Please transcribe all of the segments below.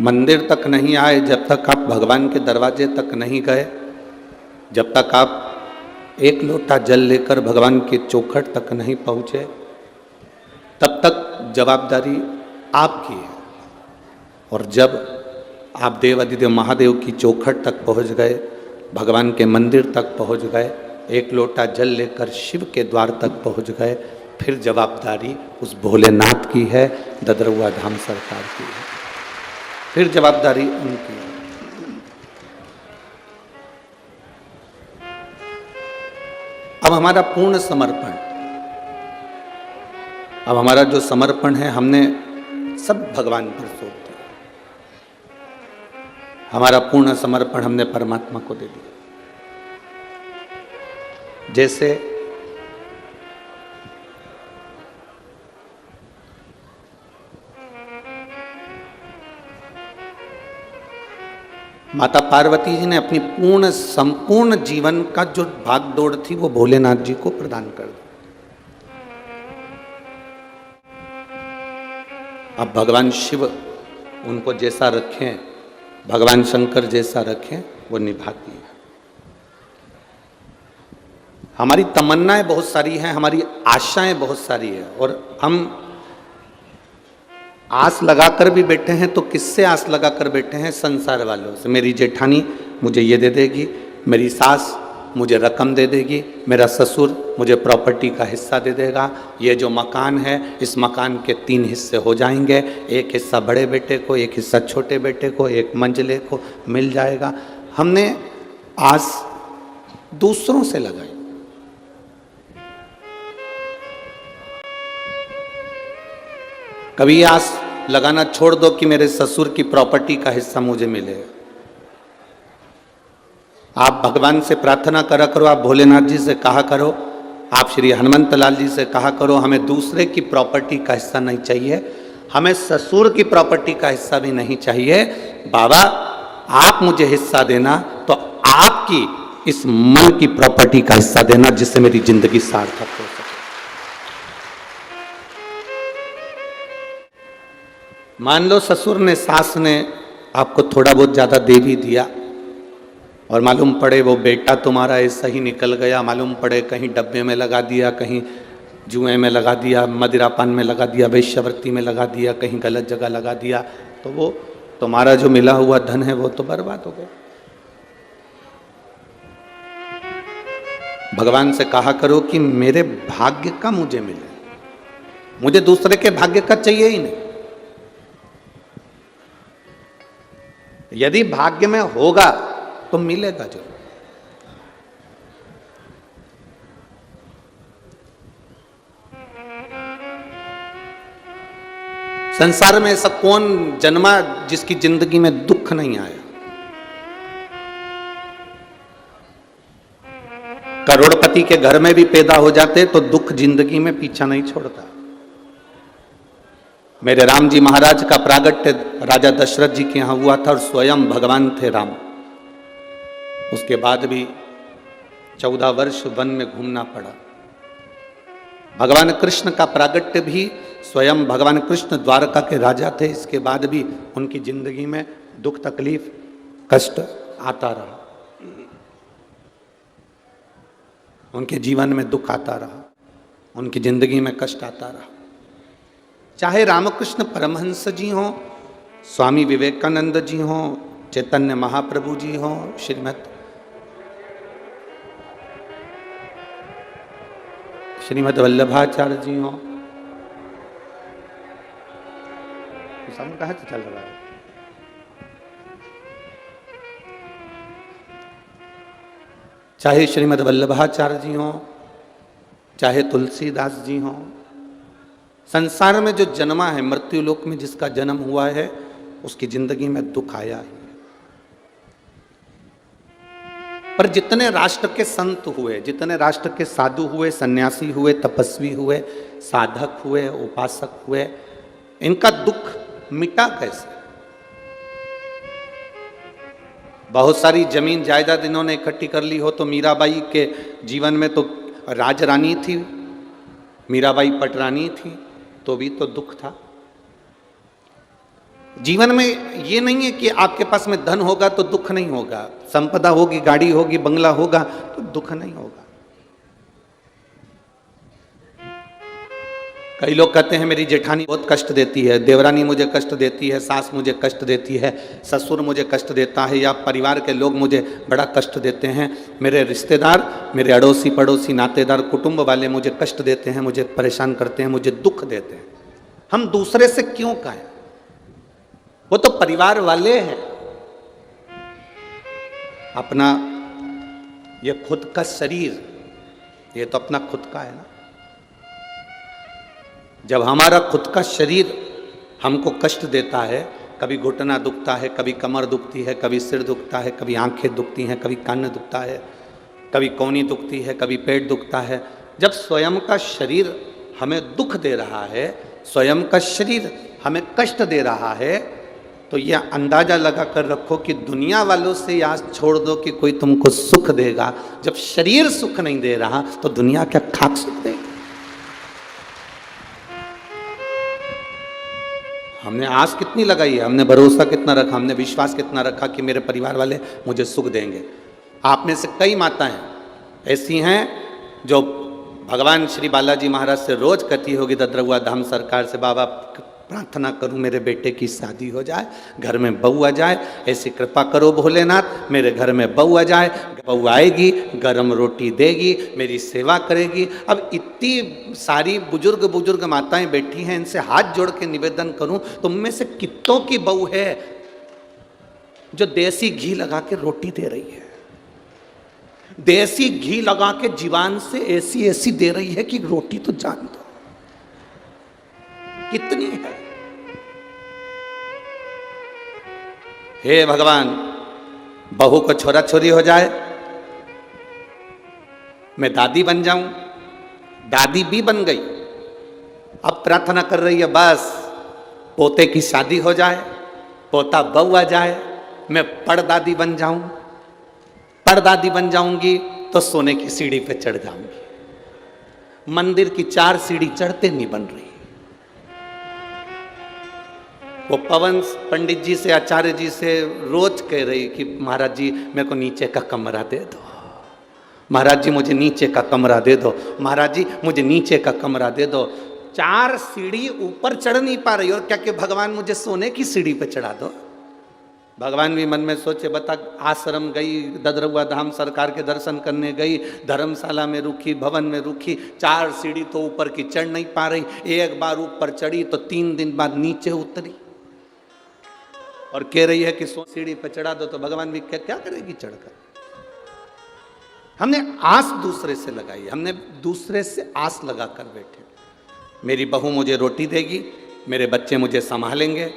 मंदिर तक नहीं आए, जब तक आप भगवान के दरवाजे तक नहीं गए, जब तक आप एक लोटा जल लेकर भगवान के चौखट तक नहीं पहुँचे, तब तक जवाबदारी आपकी है। और जब आप देव अधिदेव महादेव की चौखट तक पहुँच गए, भगवान के मंदिर तक पहुँच गए, एक लोटा जल लेकर शिव के द्वार तक पहुँच गए, फिर जवाबदारी उस भोलेनाथ की है, ददरुआ धाम सरकार की है, फिर जवाबदारी उनकी है। अब हमारा पूर्ण समर्पण, अब हमारा जो समर्पण है हमने सब भगवान पर सौंप दिया। हमारा पूर्ण समर्पण हमने परमात्मा को दे दिया। जैसे माता पार्वती जी ने अपनी संपूर्ण जीवन का जो भाग दौड़ थी वो भोलेनाथ जी को प्रदान कर दी। अब भगवान शिव उनको जैसा रखें, भगवान शंकर जैसा रखें, वो निभाती है। हमारी तमन्नाएं बहुत सारी हैं, हमारी आशाएं बहुत सारी है, और हम आस लगाकर भी बैठे हैं। तो किससे आस लगाकर बैठे हैं? संसार वालों से। मेरी जेठानी मुझे ये दे देगी, मेरी सास मुझे रकम दे देगी, मेरा ससुर मुझे प्रॉपर्टी का हिस्सा दे देगा, ये जो मकान है इस मकान के 3 हिस्से हो जाएंगे, एक हिस्सा बड़े बेटे को, एक हिस्सा छोटे बेटे को, एक मंझले को मिल जाएगा। हमने आस दूसरों से लगाई। कभी आस लगाना छोड़ दो कि मेरे ससुर की प्रॉपर्टी का हिस्सा मुझे मिलेगा। आप भगवान से प्रार्थना करा करो, आप भोलेनाथ जी से कहा करो, आप श्री हनुमंत लाल जी से कहा करो, हमें दूसरे की प्रॉपर्टी का हिस्सा नहीं चाहिए, हमें ससुर की प्रॉपर्टी का हिस्सा भी नहीं चाहिए। बाबा आप मुझे हिस्सा देना तो आपकी इस मन की प्रॉपर्टी का हिस्सा देना, जिससे मेरी जिंदगी सार्थक हो सके। मान लो ससुर ने, सास ने आपको थोड़ा बहुत ज्यादा दे भी दिया, और मालूम पड़े वो बेटा तुम्हारा ऐसा ही निकल गया, मालूम पड़े कहीं डब्बे में लगा दिया, कहीं जुए में लगा दिया, मदिरापान में लगा दिया, वेश्यावृत्ति में लगा दिया, कहीं गलत जगह लगा दिया, तो वो तुम्हारा जो मिला हुआ धन है वो तो बर्बाद हो गया। भगवान से कहा करो कि मेरे भाग्य का मुझे मिले, मुझे दूसरे के भाग्य का चाहिए ही नहीं। यदि भाग्य में होगा तो मिलेगा जो। संसार में ऐसा कौन जन्मा जिसकी जिंदगी में दुख नहीं आया? करोड़पति के घर में भी पैदा हो जाते तो दुख जिंदगी में पीछा नहीं छोड़ता। मेरे राम जी महाराज का प्रागट्य राजा दशरथ जी के यहां हुआ था, और स्वयं भगवान थे राम। उसके बाद भी 14 वर्ष वन में घूमना पड़ा। भगवान कृष्ण का प्रागट्य भी स्वयं भगवान कृष्ण द्वारका के राजा थे, इसके बाद भी उनकी जिंदगी में दुख तकलीफ कष्ट आता रहा, उनके जीवन में दुख आता रहा, उनकी जिंदगी में कष्ट आता रहा। चाहे रामकृष्ण परमहंस जी हों, स्वामी विवेकानंद जी हों, चैतन्य महाप्रभु जी हों, श्रीमद् वल्लभाचार्य जी हों, सब कहाँ से चल रहा है? चाहे श्रीमद् वल्लभाचार्य जी हों, चाहे तुलसीदास जी हों, संसार में जो जन्मा है, मृत्यु लोक में जिसका जन्म हुआ है, उसकी जिंदगी में दुख आया है। पर जितने राष्ट्र के संत हुए, जितने राष्ट्र के साधु हुए, सन्यासी हुए, तपस्वी हुए, साधक हुए, उपासक हुए, इनका दुख मिटा कैसे? बहुत सारी जमीन जायदाद इन्होंने इकट्ठी कर ली हो, तो मीराबाई के जीवन में तो राजरानी थी, मीराबाई पटरानी थी, तो भी तो दुख था। जीवन में ये नहीं है कि आपके पास में धन होगा तो दुख नहीं होगा, संपदा होगी, गाड़ी होगी, बंगला होगा तो दुख नहीं होगा। कई लोग कहते हैं मेरी जेठानी बहुत कष्ट देती है, देवरानी मुझे कष्ट देती है, सास मुझे कष्ट देती है, ससुर मुझे कष्ट देता है, या परिवार के लोग मुझे बड़ा कष्ट देते हैं, मेरे रिश्तेदार, मेरे अड़ोसी पड़ोसी नातेदार कुटुंब वाले मुझे कष्ट देते हैं, मुझे परेशान करते हैं, मुझे दुख देते हैं। हम दूसरे से क्यों कहें? वो तो परिवार वाले हैं। अपना ये खुद का शरीर, ये तो अपना खुद का है ना। जब हमारा खुद का शरीर हमको कष्ट देता है, कभी घुटना दुखता है, कभी कमर दुखती है, कभी सिर दुखता है, कभी आंखें दुखती हैं, कभी कान दुखता है, कभी कौनी दुखती है, कभी पेट दुखता है, जब स्वयं का शरीर हमें दुख दे रहा है, स्वयं का शरीर हमें कष्ट दे रहा है, तो यह अंदाजा लगा कर रखो कि दुनिया वालों से आस छोड़ दो कि कोई तुमको सुख देगा। जब शरीर सुख नहीं दे रहा तो दुनिया क्या खाक सुख देगी? हमने आस कितनी लगाई है, हमने भरोसा कितना रखा, हमने विश्वास कितना रखा कि मेरे परिवार वाले मुझे सुख देंगे। आप में से कई माताएं ऐसी हैं जो भगवान श्री बालाजी महाराज से रोज कहती होगी ददरहुआ धाम सरकार से, बाबा प्रार्थना करूं मेरे बेटे की शादी हो जाए, घर में बहू आ जाए, ऐसी कृपा करो भोलेनाथ, मेरे घर में बहू आ जाए, बहू आएगी, गरम रोटी देगी, मेरी सेवा करेगी। अब इतनी सारी बुजुर्ग बुजुर्ग माताएं बैठी हैं, इनसे हाथ जोड़ के निवेदन करूं, तुम में से कितनों की बहू है जो देसी घी लगा के रोटी दे रही है, देसी घी लगा के जीवान से ऐसी ऐसी दे रही है कि रोटी तो जान दो कितनी है। हे भगवान, बहू को छोरा छोरी हो जाए, मैं दादी बन जाऊं। दादी भी बन गई, अब प्रार्थना कर रही है बस पोते की शादी हो जाए, पोता बहू आ जाए, मैं पड़दादी बन जाऊं। पड़दादी बन जाऊंगी तो सोने की सीढ़ी पे चढ़ जाऊंगी। मंदिर की 4 सीढ़ी चढ़ते नहीं बन रही। वो पवन पंडित जी से, आचार्य जी से रोज कह रही कि महाराज जी मेरे को नीचे का कमरा दे दो, महाराज जी मुझे नीचे का कमरा दे दो, महाराज जी मुझे नीचे का कमरा दे दो। 4 सीढ़ी ऊपर चढ़ नहीं पा रही और क्या कि भगवान मुझे सोने की सीढ़ी पे चढ़ा दो। भगवान भी मन में सोचे, बता आश्रम गई, ददरहुआ धाम सरकार के दर्शन करने गई, धर्मशाला में रुकी, भवन में रुकी, 4 सीढ़ी तो ऊपर की चढ़ नहीं पा रही। एक बार ऊपर चढ़ी तो 3 दिन बाद नीचे उतरी और कह रही है कि सीढ़ी पे चढ़ा दो। तो भगवान भी क्या करेगी चढ़कर? हमने आस दूसरे से लगाई, हमने दूसरे से आस लगा कर बैठे। मेरी बहू मुझे रोटी देगी, मेरे बच्चे मुझे संभालेंगे,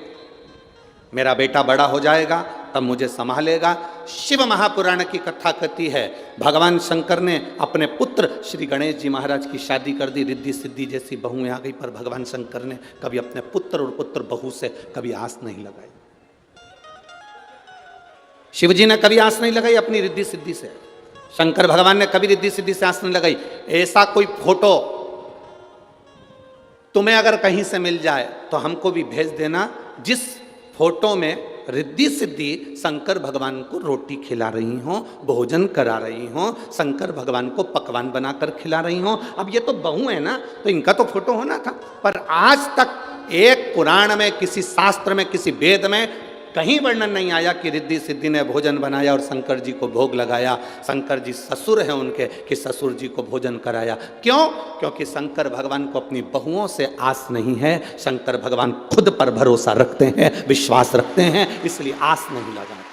मेरा बेटा बड़ा हो जाएगा तब मुझे संभालेगा। शिव महापुराण की कथा कहती है भगवान शंकर ने अपने पुत्र श्री गणेश जी महाराज की शादी कर दी, रिद्धि सिद्धि जैसी बहुएं आ गई, पर भगवान शंकर ने कभी अपने पुत्र और पुत्र बहू से कभी आस नहीं लगाई। शिव जी ने कभी आस नहीं लगाई अपनी रिद्धि सिद्धि से, शंकर भगवान ने कभी रिद्धि सिद्धि से आस नहीं लगाई। ऐसा कोई फोटो तुम्हें अगर कहीं से मिल जाए तो हमको भी भेज देना, जिस फोटो में रिद्धि सिद्धि शंकर भगवान को रोटी खिला रही हो, भोजन करा रही हो, शंकर भगवान को पकवान बनाकर खिला रही हो। अब ये तो बहू है ना, तो इनका तो फोटो होना था, पर आज तक एक पुराण में, किसी शास्त्र में, किसी वेद में कहीं वर्णन नहीं आया कि रिद्धि सिद्धि ने भोजन बनाया और शंकर जी को भोग लगाया। शंकर जी ससुर हैं उनके, कि ससुर जी को भोजन कराया। क्यों? क्योंकि शंकर भगवान को अपनी बहुओं से आस नहीं है। शंकर भगवान खुद पर भरोसा रखते हैं, विश्वास रखते हैं, इसलिए आस नहीं लगाते।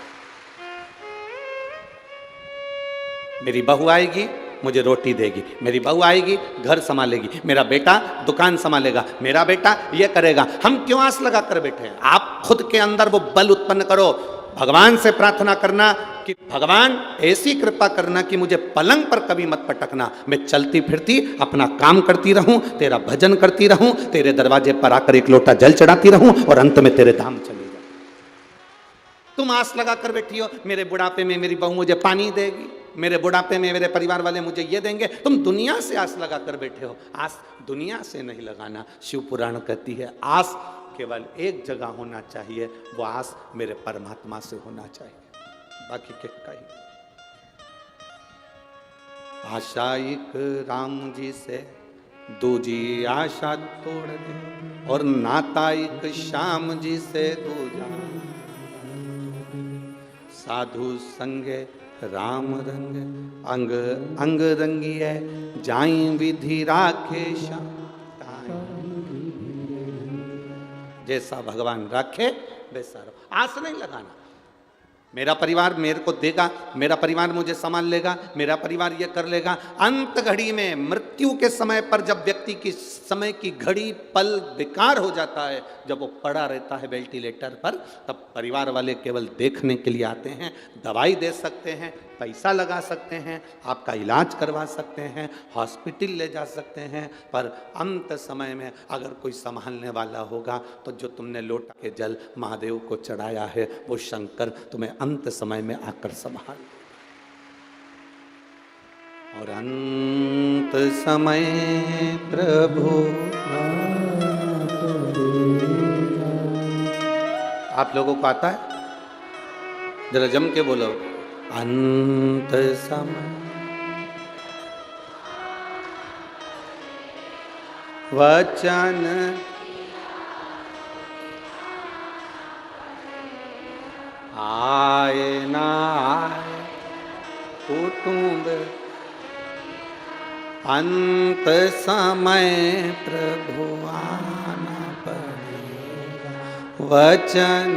मेरी बहू आएगी मुझे रोटी देगी, मेरी बहू आएगी घर संभालेगी, मेरा बेटा दुकान संभालेगा, मेरा बेटा ये करेगा। हम क्यों आस लगा कर बैठे हैं? आप खुद के अंदर वो बल उत्पन्न करो, भगवान से प्रार्थना करना कि भगवान ऐसी कृपा करना कि मुझे पलंग पर कभी मत पटकना, मैं चलती फिरती अपना काम करती रहूं, तेरा भजन करती रहूं, तेरे दरवाजे पर आकर एक लोटा जल चढ़ाती रहूं और अंत में तेरे धाम चली जाऊं। तुम आस लगा कर बैठी हो मेरे बुढ़ापे में मेरी बहू मुझे पानी देगी, मेरे बुढ़ापे में मेरे परिवार वाले मुझे ये देंगे। तुम दुनिया से आस लगा कर बैठे हो। आस दुनिया से नहीं लगाना। शिव पुराण कहती है आस केवल एक जगह होना चाहिए, वो आस मेरे परमात्मा से होना चाहिए, बाकी के कहीं। आशा एक राम जी से दूजी आशा तोड़ दे, और नाता एक श्याम जी से दूजा। साधु संगे राम रंग अंग अंग रंगिए, जाई विधि राखे श्याम। जैसा भगवान रखे वैसा रहो, आस नहीं लगाना मेरा परिवार मेरे को देगा, मेरा परिवार मुझे संभाल लेगा, मेरा परिवार ये कर लेगा। अंत घड़ी में, मृत्यु के समय पर, जब व्यक्ति की समय की घड़ी पल बेकार हो जाता है, जब वो पड़ा रहता है वेंटिलेटर पर, तब परिवार वाले केवल देखने के लिए आते हैं, दवाई दे सकते हैं, पैसा लगा सकते हैं, आपका इलाज करवा सकते हैं, हॉस्पिटल ले जा सकते हैं, पर अंत समय में अगर कोई संभालने वाला होगा तो जो तुमने लोटा के जल महादेव को चढ़ाया है वो शंकर तुम्हें अंत समय में आकर संभाल। और अंत समय प्रभु, आप लोगों को आता है? जरा जम के बोलो, अंत समय वचन आए ना आए कुटुंब, अंत समय प्रभु आना पड़ेगा, वचन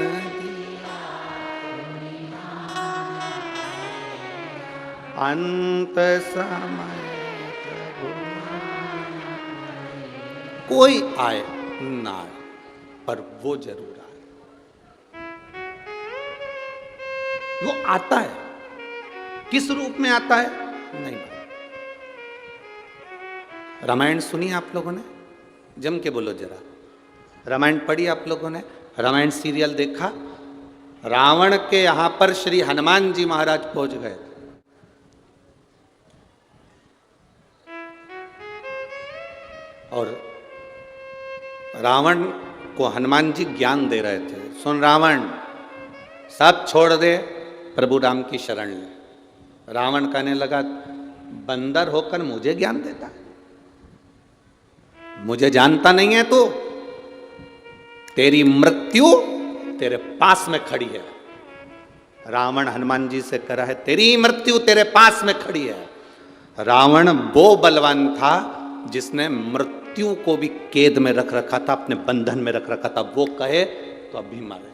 अंत समय प्रभु। कोई आए ना आए पर वो जरूर आए, वो आता है। किस रूप में आता है नहीं मालूम। रामायण सुनी आप लोगों ने? जम के बोलो जरा, रामायण पढ़ी आप लोगों ने? रामायण सीरियल देखा? रावण के यहां पर श्री हनुमान जी महाराज पहुंच गए और रावण को हनुमान जी ज्ञान दे रहे थे। सुन रावण, सब छोड़ दे, प्रभु राम की शरण ले। रावण कहने लगा, बंदर होकर मुझे ज्ञान देता है? मुझे जानता नहीं है तू? तेरी मृत्यु तेरे पास में खड़ी है। रावण हनुमान जी से कह रहा है, तेरी मृत्यु तेरे पास में खड़ी है। रावण वो बलवान था जिसने मृत्यु को भी कैद में रख रखा था, अपने बंधन में रख रखा था। वो कहे तो अभी मारे।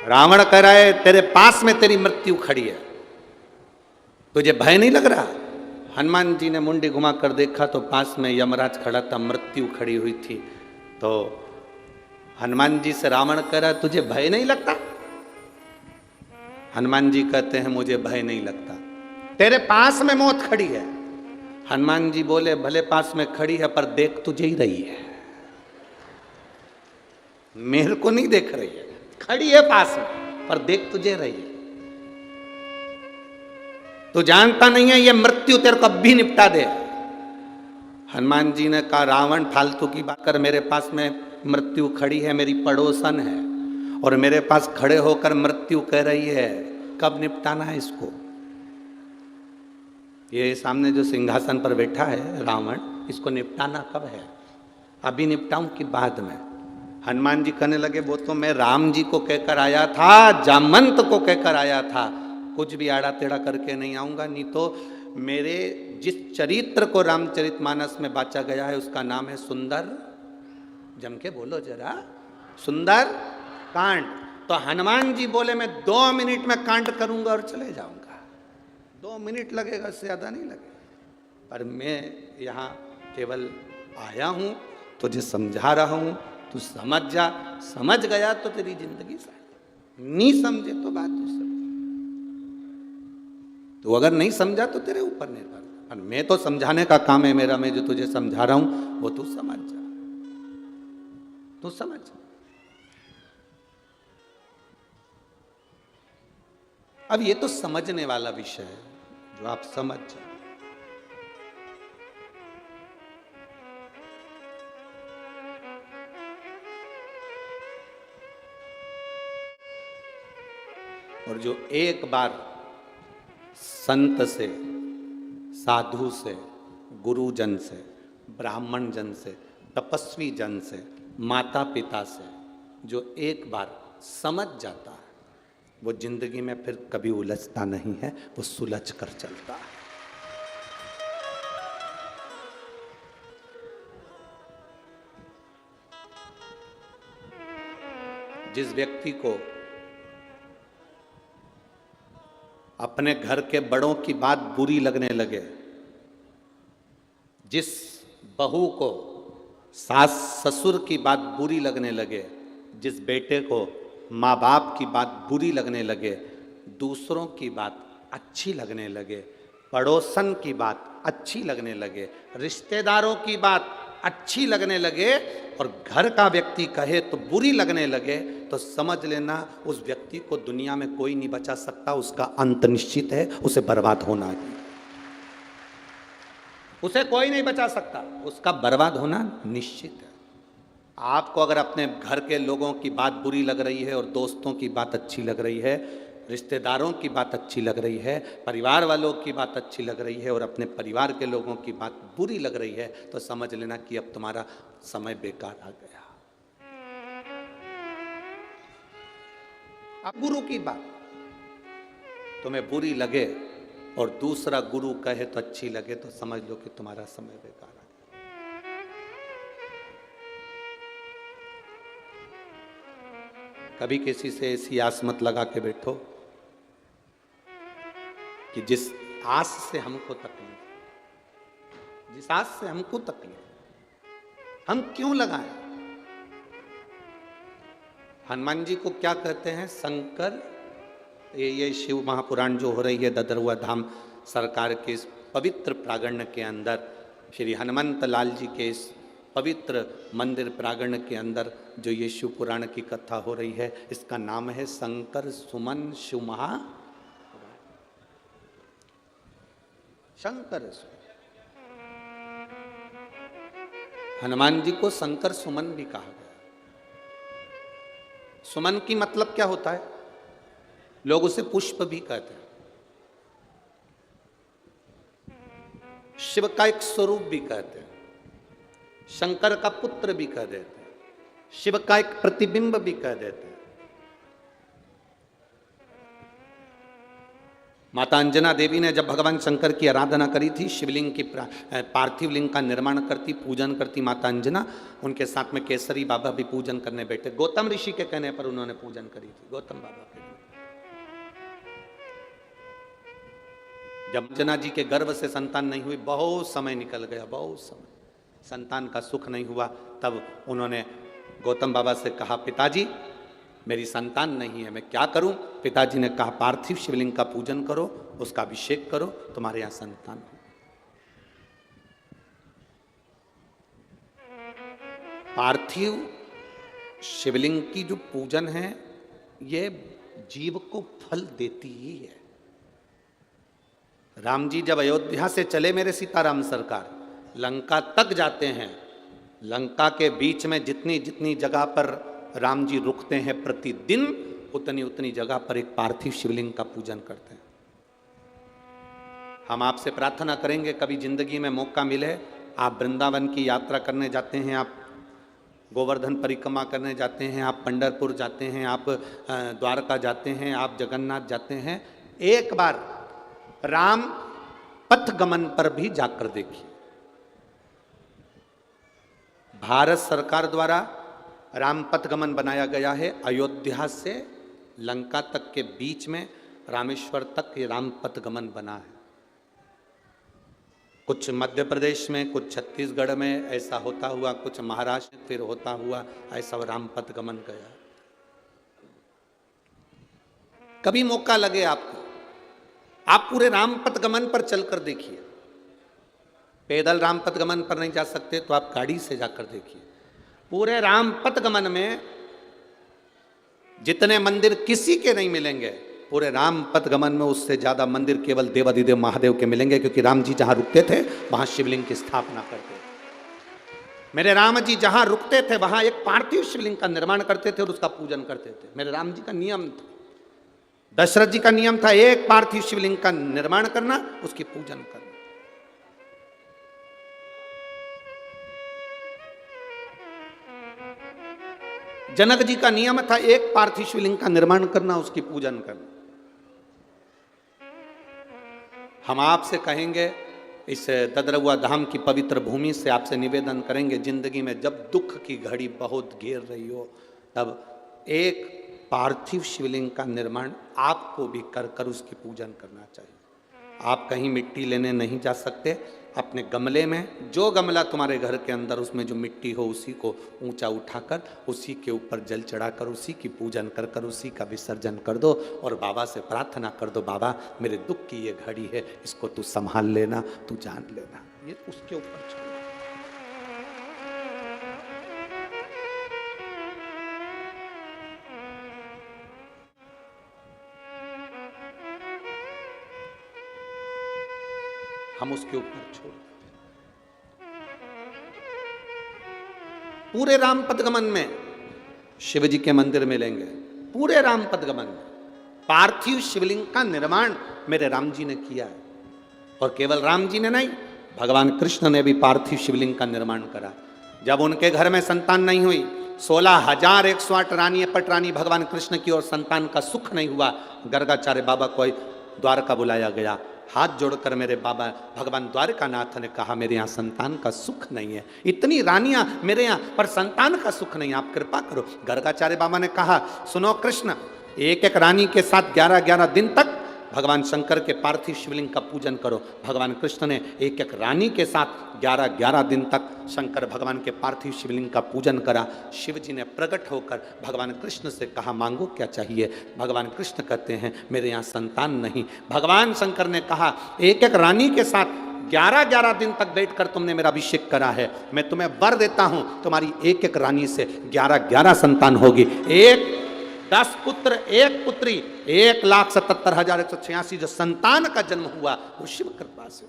रावण कह रहा है, तेरे पास में तेरी मृत्यु खड़ी है, तुझे भय नहीं लग रहा? हनुमान जी ने मुंडी घुमा कर देखा तो पास में यमराज खड़ा था, मृत्यु खड़ी हुई थी। तो हनुमान जी से रावण कह रहा, तुझे भय नहीं लगता? हनुमान जी कहते हैं, मुझे भय नहीं लगता, तेरे पास में मौत खड़ी है। हनुमान जी बोले, भले पास में खड़ी है पर देख तुझे ही रही है, मेरे को नहीं देख रही है। खड़ी है पास में पर देख तुझे रही है। तू जानता नहीं है ये मृत्यु तेरे को अभी निपटा दे। हनुमान जी ने कहा, रावण फालतू की बात कर, मेरे पास में मृत्यु खड़ी है, मेरी पड़ोसन है, और मेरे पास खड़े होकर मृत्यु कह रही है, कब निपटाना है इसको? ये सामने जो सिंहासन पर बैठा है रावण, इसको निपटाना कब है? अभी निपटाऊं कि बाद में? हनुमान जी कहने लगे, वो तो मैं राम जी को कहकर आया था, जामंत को कहकर आया था, कुछ भी आड़ा टेढ़ा करके नहीं आऊंगा। नहीं तो मेरे जिस चरित्र को रामचरितमानस में बांचा गया है उसका नाम है सुंदर, जम के बोलो जरा, सुंदर कांड। तो हनुमान जी बोले, मैं 2 मिनट में कांड करूंगा और चले जाऊंगा। 2 मिनट लगेगा, इससे ज्यादा नहीं लगेगा। पर मैं यहाँ केवल आया हूं, तुझे समझा रहा हूं, तू समझ जा। समझ गया तो तेरी जिंदगी सार्थक, नहीं समझे तो बात दूसरी। तो अगर नहीं समझा तो तेरे ऊपर निर्भर, पर मैं तो समझाने का काम है मेरा। मैं जो तुझे समझा रहा हूं वो तू समझ जा, तू समझ जा। अब ये तो समझने वाला विषय है जो आप समझ जाए। और जो एक बार संत से, साधु से, गुरुजन से, ब्राह्मण जन से, तपस्वी जन से, माता पिता से जो एक बार समझ जाता है, वो जिंदगी में फिर कभी उलझता नहीं है, वो सुलझ कर चलता है। जिस व्यक्ति को अपने घर के बड़ों की बात बुरी लगने लगे, जिस बहू को सास ससुर की बात बुरी लगने लगे, जिस बेटे को माँ बाप की बात बुरी लगने लगे, दूसरों की बात अच्छी लगने लगे, पड़ोसन की बात अच्छी लगने लगे, रिश्तेदारों की बात अच्छी लगने लगे और घर का व्यक्ति कहे तो बुरी लगने लगे, तो समझ लेना उस व्यक्ति को दुनिया में कोई नहीं बचा सकता, उसका अंत निश्चित है, उसे बर्बाद होना है। उसे कोई नहीं बचा सकता, उसका बर्बाद होना निश्चित है। आपको अगर अपने घर के लोगों की बात बुरी लग रही है और दोस्तों की बात अच्छी लग रही है, रिश्तेदारों की बात अच्छी लग रही है, परिवार वालों की बात अच्छी लग रही है और अपने परिवार के लोगों की बात बुरी लग रही है, तो समझ लेना कि अब तुम्हारा समय बेकार आ गया। अब गुरु की बात तुम्हें बुरी लगे और दूसरा गुरु कहे तो अच्छी लगे, तो समझ लो कि तुम्हारा समय बेकार आ गया। कभी किसी से ऐसी आस मत लगा के बैठो कि जिस आस से हमको तकलीफ, जिस आस से हमको तकलीफ, हम क्यों लगाएं? हनुमान जी को क्या कहते हैं? शंकर। ये शिव महापुराण जो हो रही है ददरुआ धाम सरकार के इस पवित्र प्रांगण के अंदर, श्री हनुमंत लाल जी के इस पवित्र मंदिर प्रांगण के अंदर जो ये शिव पुराण की कथा हो रही है, इसका नाम है शंकर सुमन शिव महा। शंकर हनुमान जी को शंकर सुमन भी कहा गया। सुमन की मतलब क्या होता है? लोग उसे पुष्प भी कहते हैं, शिव का एक स्वरूप भी कहते हैं, शंकर का पुत्र भी कह देते हैं, शिव का एक प्रतिबिंब भी कह देते हैं। माता अंजना देवी ने जब भगवान शंकर की आराधना करी थी, शिवलिंग की पार्थिव लिंग का निर्माण करती, पूजन करती माता अंजना, उनके साथ में केसरी बाबा भी पूजन करने बैठे। गौतम ऋषि के कहने पर उन्होंने पूजन करी थी, गौतम बाबा के। जब अंजना जी के गर्भ से संतान नहीं हुई, बहुत समय निकल गया, बहुत समय संतान का सुख नहीं हुआ, तब उन्होंने गौतम बाबा से कहा, पिताजी मेरी संतान नहीं है, मैं क्या करूं? पिताजी ने कहा, पार्थिव शिवलिंग का पूजन करो, उसका अभिषेक करो, तुम्हारे यहां संतान हो। पार्थिव शिवलिंग की जो पूजन है, ये जीव को फल देती ही है। राम जी जब अयोध्या से चले, मेरे सीताराम सरकार, लंका तक जाते हैं, लंका के बीच में जितनी जितनी जगह पर राम जी रुकते हैं प्रतिदिन, उतनी उतनी जगह पर एक पार्थिव शिवलिंग का पूजन करते हैं। हम आपसे प्रार्थना करेंगे, कभी जिंदगी में मौका मिले, आप वृंदावन की यात्रा करने जाते हैं, आप गोवर्धन परिक्रमा करने जाते हैं, आप पंढरपुर जाते हैं, आप द्वारका जाते हैं, आप जगन्नाथ जाते हैं, एक बार राम पथ गमन पर भी जाकर देखिए। भारत सरकार द्वारा राम पथ गमन बनाया गया है। अयोध्या से लंका तक के बीच में रामेश्वर तक ये राम पथ गमन बना है। कुछ मध्य प्रदेश में, कुछ छत्तीसगढ़ में ऐसा होता हुआ, कुछ महाराष्ट्र फिर होता हुआ ऐसा राम पथ गमन गया। कभी मौका लगे आपको, आप पूरे राम पथ गमन पर चलकर देखिए। पैदल राम पथ गमन पर नहीं जा सकते तो आप गाड़ी से जाकर देखिए। पूरे राम पथ गमन में जितने मंदिर किसी के नहीं मिलेंगे, पूरे राम पथ गमन में उससे ज्यादा मंदिर केवल देवाधिदेव महादेव के मिलेंगे, क्योंकि राम जी जहां रुकते थे वहां शिवलिंग की स्थापना करते थे। मेरे राम जी जहां रुकते थे वहां एक पार्थिव शिवलिंग का निर्माण करते थे और उसका पूजन करते थे। मेरे राम जी का नियम था। दशरथ जी का नियम था एक पार्थिव शिवलिंग का निर्माण करना, उसकी पूजन करना। जनक जी का नियम था एक पार्थिव शिवलिंग का निर्माण करना, उसकी पूजन करना। हम आपसे कहेंगे, इस ददरउआ धाम की पवित्र भूमि से आपसे निवेदन करेंगे, जिंदगी में जब दुख की घड़ी बहुत घेर रही हो, तब एक पार्थिव शिवलिंग का निर्माण आपको भी कर कर उसकी पूजन करना चाहिए। आप कहीं मिट्टी लेने नहीं जा सकते, अपने गमले में, जो गमला तुम्हारे घर के अंदर उसमें जो मिट्टी हो उसी को ऊंचा उठाकर उसी के ऊपर जल चढ़ाकर उसी की पूजन कर कर उसी का विसर्जन कर दो और बाबा से प्रार्थना कर दो, बाबा मेरे दुख की ये घड़ी है, इसको तू संभाल लेना, तू जान लेना। ये उसके ऊपर छोड़। हम उसके ऊपर छोड़ देते। पूरे राम पदगमन में शिव जी के मंदिर मिलेंगे, पूरे राम पदगमन में पार्थिव शिवलिंग का निर्माण मेरे राम जी ने किया है। और केवल राम जी ने नहीं, भगवान कृष्ण ने भी पार्थिव शिवलिंग का निर्माण करा। जब उनके घर में संतान नहीं हुई, 16,108 रानी पटरानी भगवान कृष्ण की, और संतान का सुख नहीं हुआ, गर्गाचार्य बाबा को द्वारका बुलाया गया। हाथ जोड़कर मेरे बाबा भगवान द्वारकानाथ ने कहा, मेरे यहाँ संतान का सुख नहीं है, इतनी रानियां मेरे यहाँ पर संतान का सुख नहीं, आप कृपा करो। गर्गाचार्य बाबा ने कहा, सुनो कृष्ण, एक एक रानी के साथ 11-11 दिन तक भगवान शंकर के पार्थिव शिवलिंग का पूजन करो। भगवान कृष्ण ने एक एक रानी के साथ 11-11 दिन तक शंकर भगवान के पार्थिव शिवलिंग का पूजन करा। शिव जी ने प्रकट होकर भगवान कृष्ण से कहा, मांगो क्या चाहिए। भगवान कृष्ण कहते हैं, मेरे यहाँ संतान नहीं। भगवान शंकर ने कहा, एक एक रानी के साथ 11-11 दिन तक बैठकर तुमने मेरा अभिषेक करा है, मैं तुम्हें वर देता हूं, तुम्हारी एक एक रानी से 11-11 संतान होगी। 10 पुत्र 1 पुत्री, 1,77,186 जो संतान का जन्म हुआ वो शिव कृपा से।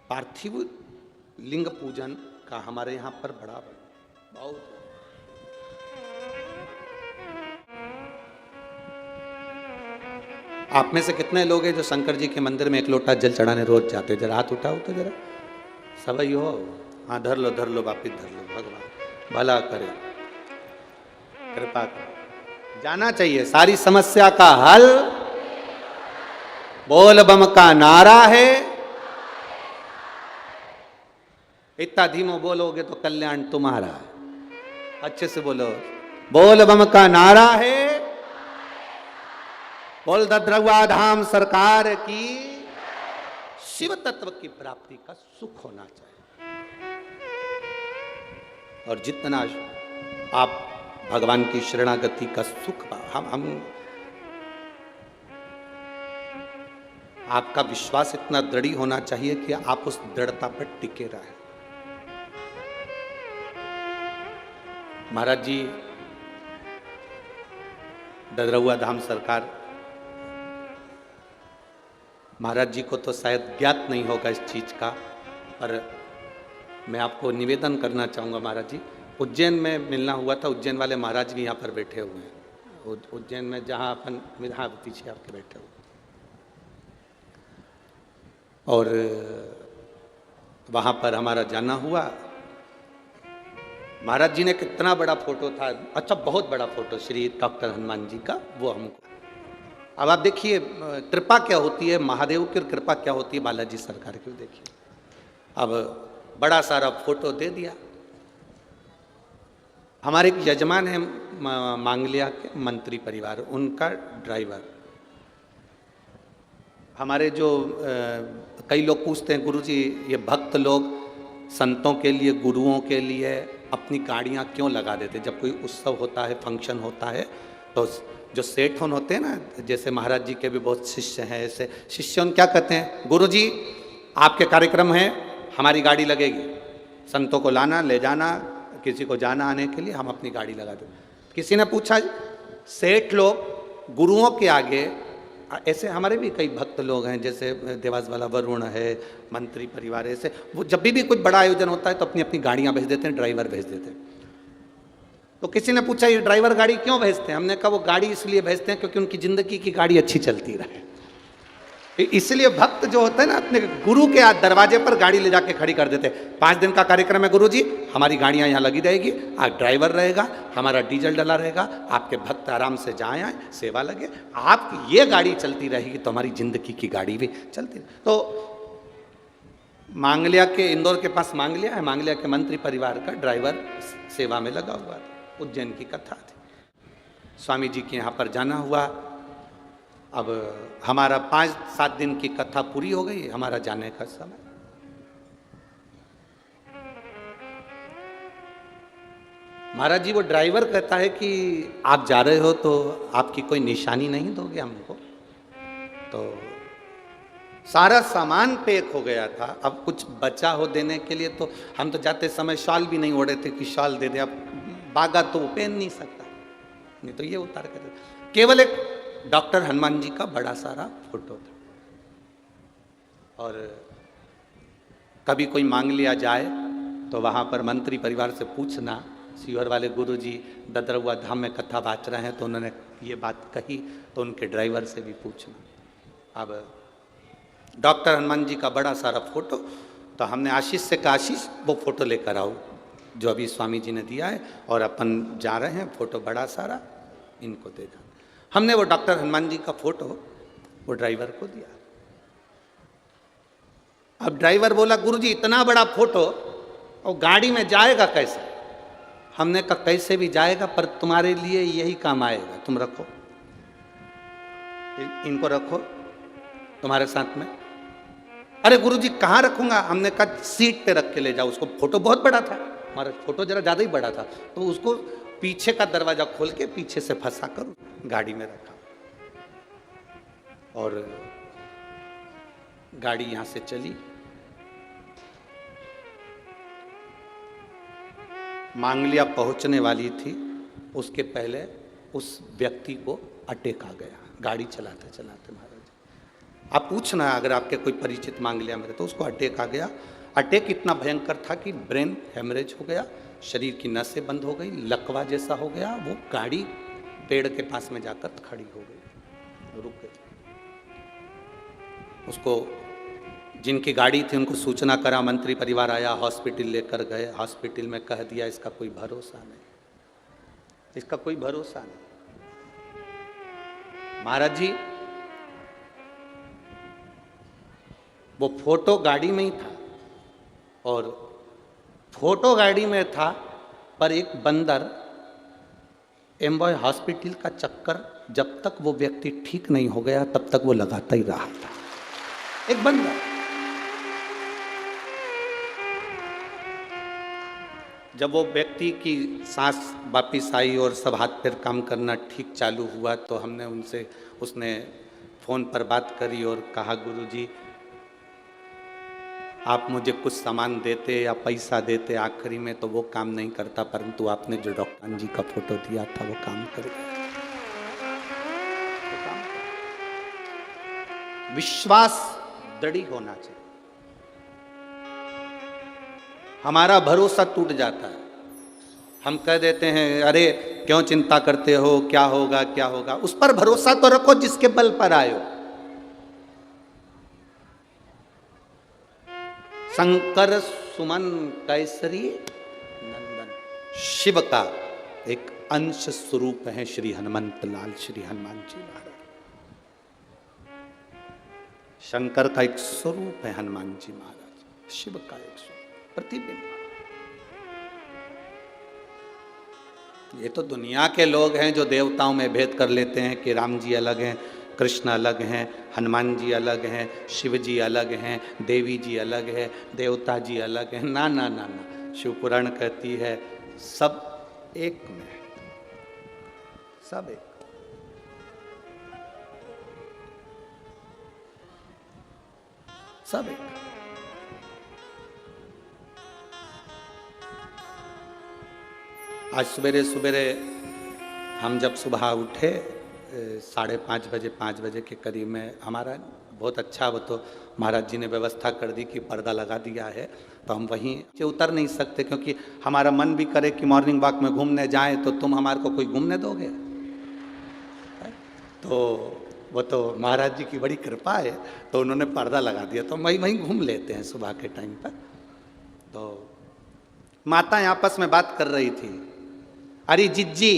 पार्थिव लिंग पूजन का हमारे यहां पर बड़ा बहुत। आप में से कितने लोग हैं जो शंकर जी के मंदिर में 1 लोटा जल चढ़ाने रोज जाते? जरा हाथ उठाओ तो जरा, सभी हो। हाँ, धर लो वापिस धर लो। भगवान भला करे, कृपा करे, जाना चाहिए। सारी समस्या का हल बोल बम का नारा है। इतना धीमो बोलोगे तो कल्याण तुम्हारा है। अच्छे से बोलो, बोल बम का नारा है। बोल ददरउआ धाम सरकार की। शिव तत्व की प्राप्ति का सुख होना चाहिए। और जितना आप भगवान की शरणागति का सुख हम आपका विश्वास इतना दृढ़ होना चाहिए कि आप उस दृढ़ता पर टिके रहे। महाराज जी ददरउआ धाम सरकार, महाराज जी को तो शायद ज्ञात नहीं होगा इस चीज का, पर मैं आपको निवेदन करना चाहूँगा। महाराज जी उज्जैन में मिलना हुआ था, उज्जैन वाले महाराज भी यहाँ पर बैठे हुए हैं। उज्जैन में जहाँ अपन हाँ पीछे आपके बैठे हुए, और वहाँ पर हमारा जाना हुआ। महाराज जी ने कितना बड़ा फोटो था, अच्छा बहुत बड़ा फोटो श्री डॉक्टर हनुमान जी का, वो हमको। अब आप देखिए कृपा क्या होती है, महादेव की कृपा क्या होती है, बालाजी सरकार की देखिए। अब बड़ा सारा फोटो दे दिया। हमारे एक यजमान है मांगलिया के मंत्री परिवार, उनका ड्राइवर। हमारे जो कई लोग पूछते हैं, गुरुजी ये भक्त लोग संतों के लिए, गुरुओं के लिए अपनी गाड़ियाँ क्यों लगा देते? जब कोई उत्सव होता है, फंक्शन होता है, तो जो सेठ होते हैं ना, जैसे महाराज जी के भी बहुत शिष्य हैं, ऐसे शिष्य क्या कहते हैं, गुरुजी आपके कार्यक्रम है, हमारी गाड़ी लगेगी, संतों को लाना ले जाना, किसी को जाना आने के लिए हम अपनी गाड़ी लगा दें। किसी ने पूछा, सेठ लोग गुरुओं के आगे, ऐसे हमारे भी कई भक्त लोग हैं, जैसे देवास वाला वरुण है, मंत्री परिवार, ऐसे वो जब भी कोई बड़ा आयोजन होता है तो अपनी अपनी गाड़ियां भेज देते हैं, ड्राइवर भेज देते हैं। तो किसी ने पूछा ये ड्राइवर गाड़ी क्यों भेजते हैं? हमने कहा वो गाड़ी इसलिए भेजते हैं क्योंकि उनकी जिंदगी की गाड़ी अच्छी चलती रहे। इसलिए भक्त जो होते हैं ना, अपने गुरु के दरवाजे पर गाड़ी ले जाके खड़ी कर देते हैं। 5 दिन का कार्यक्रम है गुरु जी, हमारी गाड़ियां यहाँ लगी रहेगी, आज ड्राइवर रहेगा, हमारा डीजल डला रहेगा, आपके भक्त आराम से जाए आए, सेवा लगे, आप ये गाड़ी चलती रहेगी तो हमारी जिंदगी की गाड़ी भी चलती रहे। तो मांगलिया के, इंदौर के पास मांगलिया है, मांगलिया के मंत्री परिवार का ड्राइवर सेवा में लगा हुआ था। उज्जैन की कथा थी, स्वामी जी के यहाँ पर जाना हुआ। अब हमारा 5-7 दिन की कथा पूरी हो गई, हमारा जाने का समय। महाराज जी वो ड्राइवर कहता है कि आप जा रहे हो तो आपकी कोई निशानी नहीं दोगे हमको? तो सारा सामान पैक हो गया था, अब कुछ बचा हो देने के लिए तो हम तो जाते समय शॉल भी नहीं ओढ़े थे कि शॉल दे दे। अब बागा तो पहन नहीं सकता, नहीं तो ये उतार कर दे। केवल एक डॉक्टर हनुमान जी का बड़ा सारा फोटो था। और कभी कोई मांग लिया जाए तो वहाँ पर मंत्री परिवार से पूछना, सीवर वाले गुरु जी ददरुआ धाम में कथा बाँच रहे हैं तो उन्होंने ये बात कही, तो उनके ड्राइवर से भी पूछना। अब डॉक्टर हनुमान जी का बड़ा सारा फोटो, तो हमने आशीष से कहा आशीष वो फोटो लेकर आओ जो अभी स्वामी जी ने दिया है, और अपन जा रहे हैं, फोटो बड़ा सारा इनको दे दो। हमने वो डॉक्टर हनुमान जी का फोटो वो ड्राइवर को दिया। अब ड्राइवर बोला गुरुजी इतना बड़ा फोटो और गाड़ी में जाएगा कैसे? हमने कहा कैसे भी जाएगा पर तुम्हारे लिए यही काम आएगा, तुम रखो, इनको रखो तुम्हारे साथ में। अरे गुरुजी कहाँ रखूंगा? हमने कहा सीट पे रख के ले जाओ उसको। फोटो बहुत बड़ा था, हमारा फोटो जरा ज्यादा ही बड़ा था, तो उसको पीछे का दरवाजा खोल के पीछे से फंसा कर गाड़ी में रखा और गाड़ी यहां से चली। मांगलिया पहुंचने वाली थी, उसके पहले उस व्यक्ति को अटैक आ गया गाड़ी चलाते चलाते। महाराज आप पूछना अगर आपके कोई परिचित मांगलिया में तो उसको अटैक आ गया। अटैक इतना भयंकर था कि ब्रेन हेमरेज हो गया, शरीर की नसें बंद हो गई, लकवा जैसा हो गया। वो गाड़ी पेड़ के पास में जाकर खड़ी हो गई, रुक गई। उसको जिनकी गाड़ी थी उनको सूचना करा, मंत्री परिवार आया, हॉस्पिटल लेकर गए। हॉस्पिटल में कह दिया इसका कोई भरोसा नहीं, इसका कोई भरोसा नहीं। महाराज जी वो फोटो गाड़ी में ही था और फोटो गाड़ी में था, पर एक बंदर एम्बॉय हॉस्पिटल का चक्कर जब तक वो व्यक्ति ठीक नहीं हो गया तब तक वो लगाता ही रहा था। एक बंदर, जब वो व्यक्ति की सांस वापिस आई और सब हाथ पैर काम करना ठीक चालू हुआ तो हमने उनसे, उसने फोन पर बात करी और कहा गुरुजी आप मुझे कुछ सामान देते या पैसा देते आखिरी में तो वो काम नहीं करता, परंतु आपने जो डॉक्टर जी का फोटो दिया था वो काम कर गया। विश्वास दृढ़ होना चाहिए। हमारा भरोसा टूट जाता है, हम कह देते हैं अरे क्यों चिंता करते हो, क्या होगा क्या होगा। उस पर भरोसा तो रखो जिसके बल पर आए हो। शंकर सुमन कैसरी नंदन, शिव का एक अंश स्वरूप है श्री हनुमंत लाल, श्री हनुमान जी महाराज। शंकर का एक स्वरूप है हनुमान जी महाराज, शिव का एक स्वरूप प्रतिबिंब। ये तो दुनिया के लोग हैं जो देवताओं में भेद कर लेते हैं कि राम जी अलग हैं, कृष्ण अलग हैं, हनुमान जी अलग हैं, शिव जी अलग हैं, देवी जी अलग है, देवता जी अलग हैं। ना ना ना ना, शिव पुराण कहती है सब एक में, सब एक। सब एक। आज सवेरे सवेरे हम जब सुबह उठे 5:30 बजे, 5 बजे के करीब में, हमारा बहुत अच्छा, वो तो महाराज जी ने व्यवस्था कर दी कि पर्दा लगा दिया है तो हम वहीं से उतर नहीं सकते, क्योंकि हमारा मन भी करे कि मॉर्निंग वॉक में घूमने जाएं, तो तुम हमारे को कोई घूमने दोगे? तो वो तो महाराज जी की बड़ी कृपा है, तो उन्होंने पर्दा लगा दिया, तो वहीं वहीं घूम लेते हैं सुबह के टाइम पर। तो माताएं आपस में बात कर रही थी, अरे जिज्जी,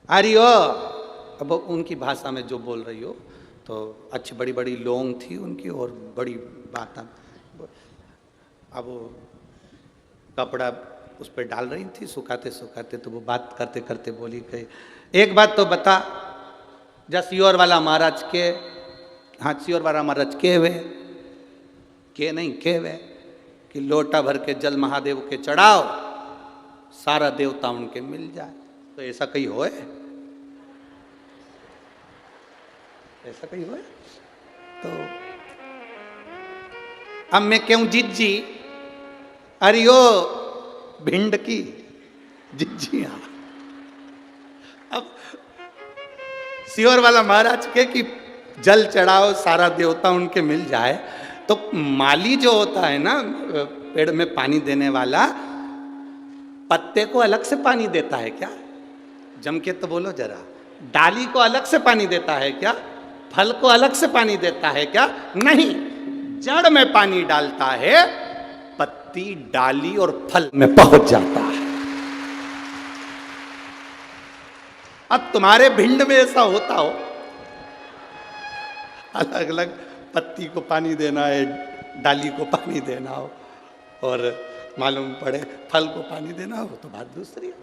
अरे ओ, अब उनकी भाषा में जो बोल रही हो, तो अच्छी बड़ी बड़ी लोंग थी उनकी और बड़ी बात। अब वो कपड़ा उस पर डाल रही थी सुखाते सुखाते, तो वो बात करते करते बोली गई, एक बात तो बता, जा सियोर वाला महाराज के, हाँ सियोर वाला महाराज के वे, के नहीं के वे, कि लोटा भर के जल महादेव के चढ़ाओ, सारा देवता उनके मिल जाए। तो ऐसा कहीं होए? ऐसा कहीं होए? तो अब मैं क्यों जिज्जी, अरे ओ भिंड की जिज्जी, हाँ। अब सियोर वाला महाराज के कि जल चढ़ाओ सारा देवता उनके मिल जाए, तो माली जो होता है ना पेड़ में पानी देने वाला, पत्ते को अलग से पानी देता है क्या? जम के तो बोलो जरा। डाली को अलग से पानी देता है क्या? फल को अलग से पानी देता है क्या? नहीं, जड़ में पानी डालता है, पत्ती डाली और फल में पहुंच जाता है। अब तुम्हारे भिंड में ऐसा होता हो, अलग अलग पत्ती को पानी देना है, डाली को पानी देना हो, और मालूम पड़े फल को पानी देना हो, तो बात दूसरी है।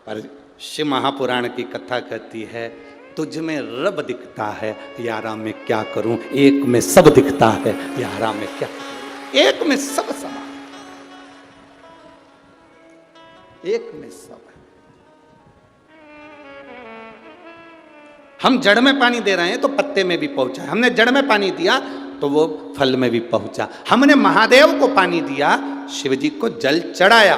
पर शिव महापुराण की कथा कहती है, तुझ में रब दिखता है यारा मैं क्या करूं, एक में सब दिखता है यारा मैं क्या करूं। एक में सब समान, एक में सब। हम जड़ में पानी दे रहे हैं तो पत्ते में भी पहुंचा, हमने जड़ में पानी दिया तो वो फल में भी पहुंचा। हमने महादेव को पानी दिया, शिव जी को जल चढ़ाया,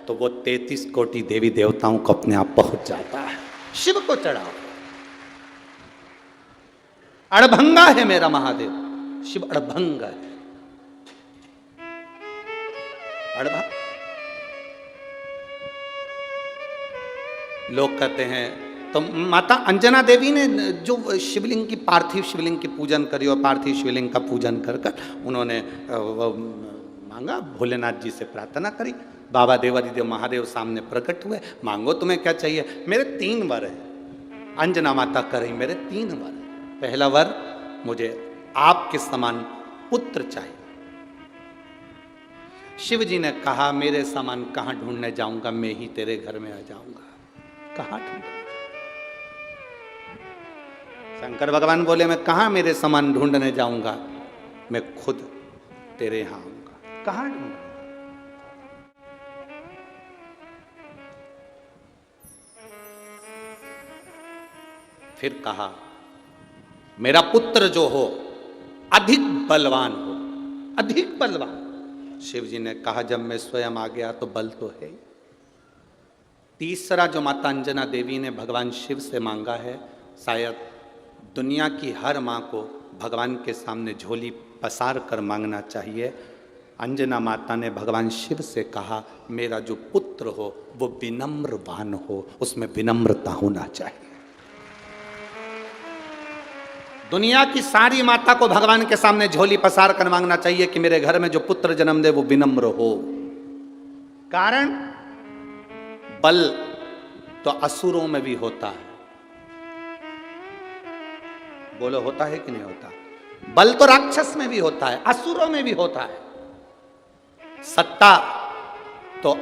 तो वो 33 कोटि देवी देवताओं को अपने आप पहुंच जाता है। शिव को चढ़ाओ। अड़भंगा है मेरा महादेव, शिव अड़भंगा है। अड़भंग लोग कहते हैं, तो माता अंजना देवी ने जो शिवलिंग की, पार्थिव शिवलिंग की पूजन करी, और पार्थिव शिवलिंग का पूजन कर कर उन्होंने मांगा, भोलेनाथ जी से प्रार्थना करी, बाबा देवादिदेव महादेव सामने प्रकट हुए, मांगो तुम्हें क्या चाहिए। मेरे 3 वर है, अंजना माता करी मेरे 3 वर। पहला वर, मुझे आपके समान पुत्र चाहिए। शिव जी ने कहा, मेरे समान कहां ढूंढने जाऊंगा, मैं ही तेरे घर में आ जाऊंगा, कहां ढूंढूंगा। शंकर भगवान बोले, मैं कहां मेरे समान ढूंढने जाऊंगा, मैं खुद तेरे यहां आऊंगा, कहां ढूंढूंगा। फिर कहा, मेरा पुत्र जो हो अधिक बलवान हो, अधिक बलवान। शिव जी ने कहा, जब मैं स्वयं आ गया तो बल तो है। तीसरा जो माता अंजना देवी ने भगवान शिव से मांगा है, शायद दुनिया की हर माँ को भगवान के सामने झोली पसार कर मांगना चाहिए। अंजना माता ने भगवान शिव से कहा, मेरा जो पुत्र हो वो विनम्रवान हो, उसमें विनम्रता होना चाहिए। दुनिया की सारी माता को भगवान के सामने झोली पसार कर मांगना चाहिए कि मेरे घर में जो पुत्र जन्म दे वो विनम्र हो। कारण बल तो असुरों में भी होता है, बोलो होता है कि नहीं होता? बल तो राक्षस में भी होता है, असुरों में भी होता है। सत्ता तो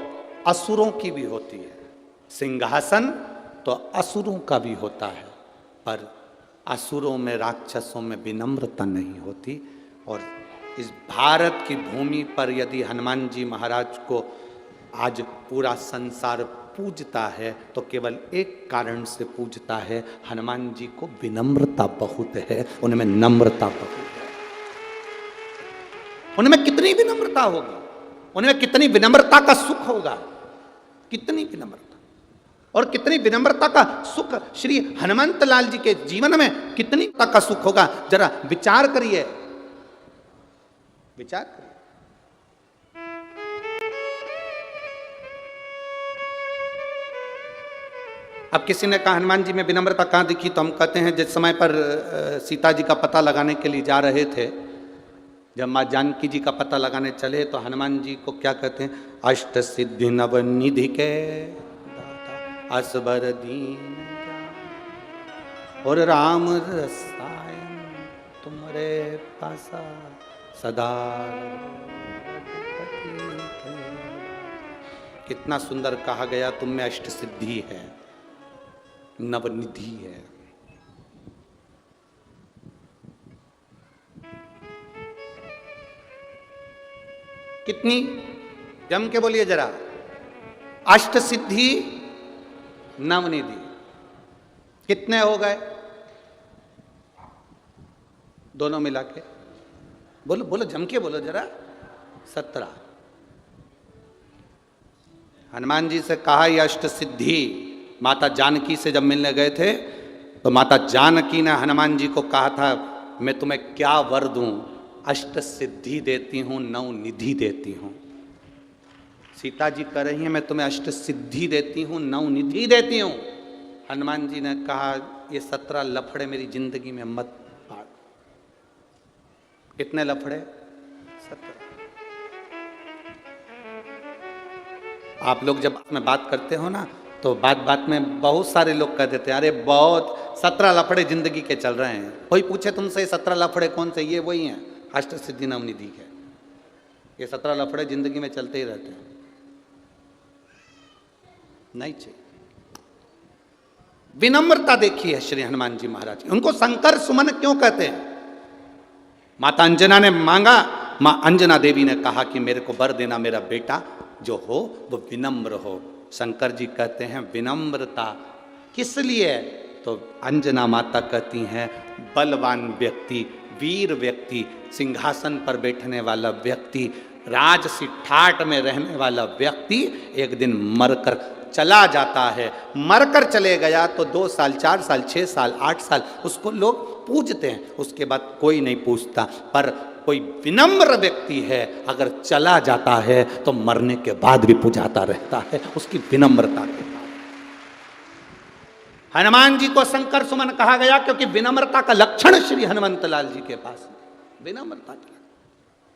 असुरों की भी होती है, सिंहासन तो असुरों का भी होता है, पर असुरों में, राक्षसों में विनम्रता नहीं होती। और इस भारत की भूमि पर यदि हनुमान जी महाराज को आज पूरा संसार पूजता है तो केवल एक कारण से पूजता है, हनुमान जी को विनम्रता बहुत है, उनमें नम्रता बहुत है। उनमें कितनी विनम्रता होगी, उनमें कितनी विनम्रता का सुख होगा, कितनी विनम्रता और कितनी विनम्रता का सुख श्री हनुमंत लाल जी के जीवन में कितनी का सुख होगा। जरा विचार करिए, विचार करिए। अब किसी ने कहा हनुमान जी में विनम्रता कहाँ दिखी, तो हम कहते हैं जिस समय पर सीता जी का पता लगाने के लिए जा रहे थे, जब माँ जानकी जी का पता लगाने चले तो हनुमान जी को क्या कहते हैं, अष्ट सिद्धि नव निधि के दाता असबर दीन और राम रसायन तुम्हारे पासा सदा। कितना सुंदर कहा गया, तुम में अष्ट सिद्धि है, नवनिधि है। कितनी, जम के बोलिए जरा, अष्ट सिद्धि नवनिधि कितने हो गए दोनों मिला के? बोलो बोलो, जम के बोलो जरा। 17। हनुमान जी से कहा ये अष्ट सिद्धि। माता जानकी से जब मिलने गए थे तो माता जानकी ने हनुमान जी को कहा था, मैं तुम्हें क्या वर दूं, अष्ट सिद्धि देती हूं, नव निधि देती हूं। सीता जी कह रही हैं मैं तुम्हें अष्ट सिद्धि देती हूं, नव निधि देती हूं। हनुमान जी ने कहा ये 17 लफड़े मेरी जिंदगी में मत पाड़। कितने लफड़े? 17। आप लोग जब में बात करते हो ना तो बात बात में बहुत सारे लोग कह देते हैं अरे बहुत 17 लफड़े जिंदगी के चल रहे हैं। कोई पूछे तुमसे 17 लफड़े कौन से, ये वही हैं अष्ट सिद्धि नवनिधि के। ये 17 लफड़े जिंदगी में चलते ही रहते हैं, नहीं चाहिए। विनम्रता देखी है श्री हनुमान जी महाराज की। उनको शंकर सुमन क्यों कहते हैं? माता अंजना ने मांगा, मां अंजना देवी ने कहा कि मेरे को वर देना, मेरा बेटा जो हो वो विनम्र हो। शंकर जी कहते हैं विनम्रता किस लिए? तो अंजना माता कहती हैं बलवान व्यक्ति, वीर व्यक्ति, सिंहासन पर बैठने वाला व्यक्ति, राजसी ठाट में रहने वाला व्यक्ति एक दिन मरकर चला जाता है। मरकर चले गया तो 2 साल, 4 साल, 6 साल, 8 साल उसको लोग पूजते हैं, उसके बाद कोई नहीं पूछता। पर कोई विनम्र व्यक्ति है अगर चला जाता है तो मरने के बाद भी पूजाता रहता है, उसकी विनम्रता के बाद। हनुमान जी को शंकर सुमन कहा गया क्योंकि विनम्रता का लक्षण श्री हनुमंत लाल जी के पास विनम्रता।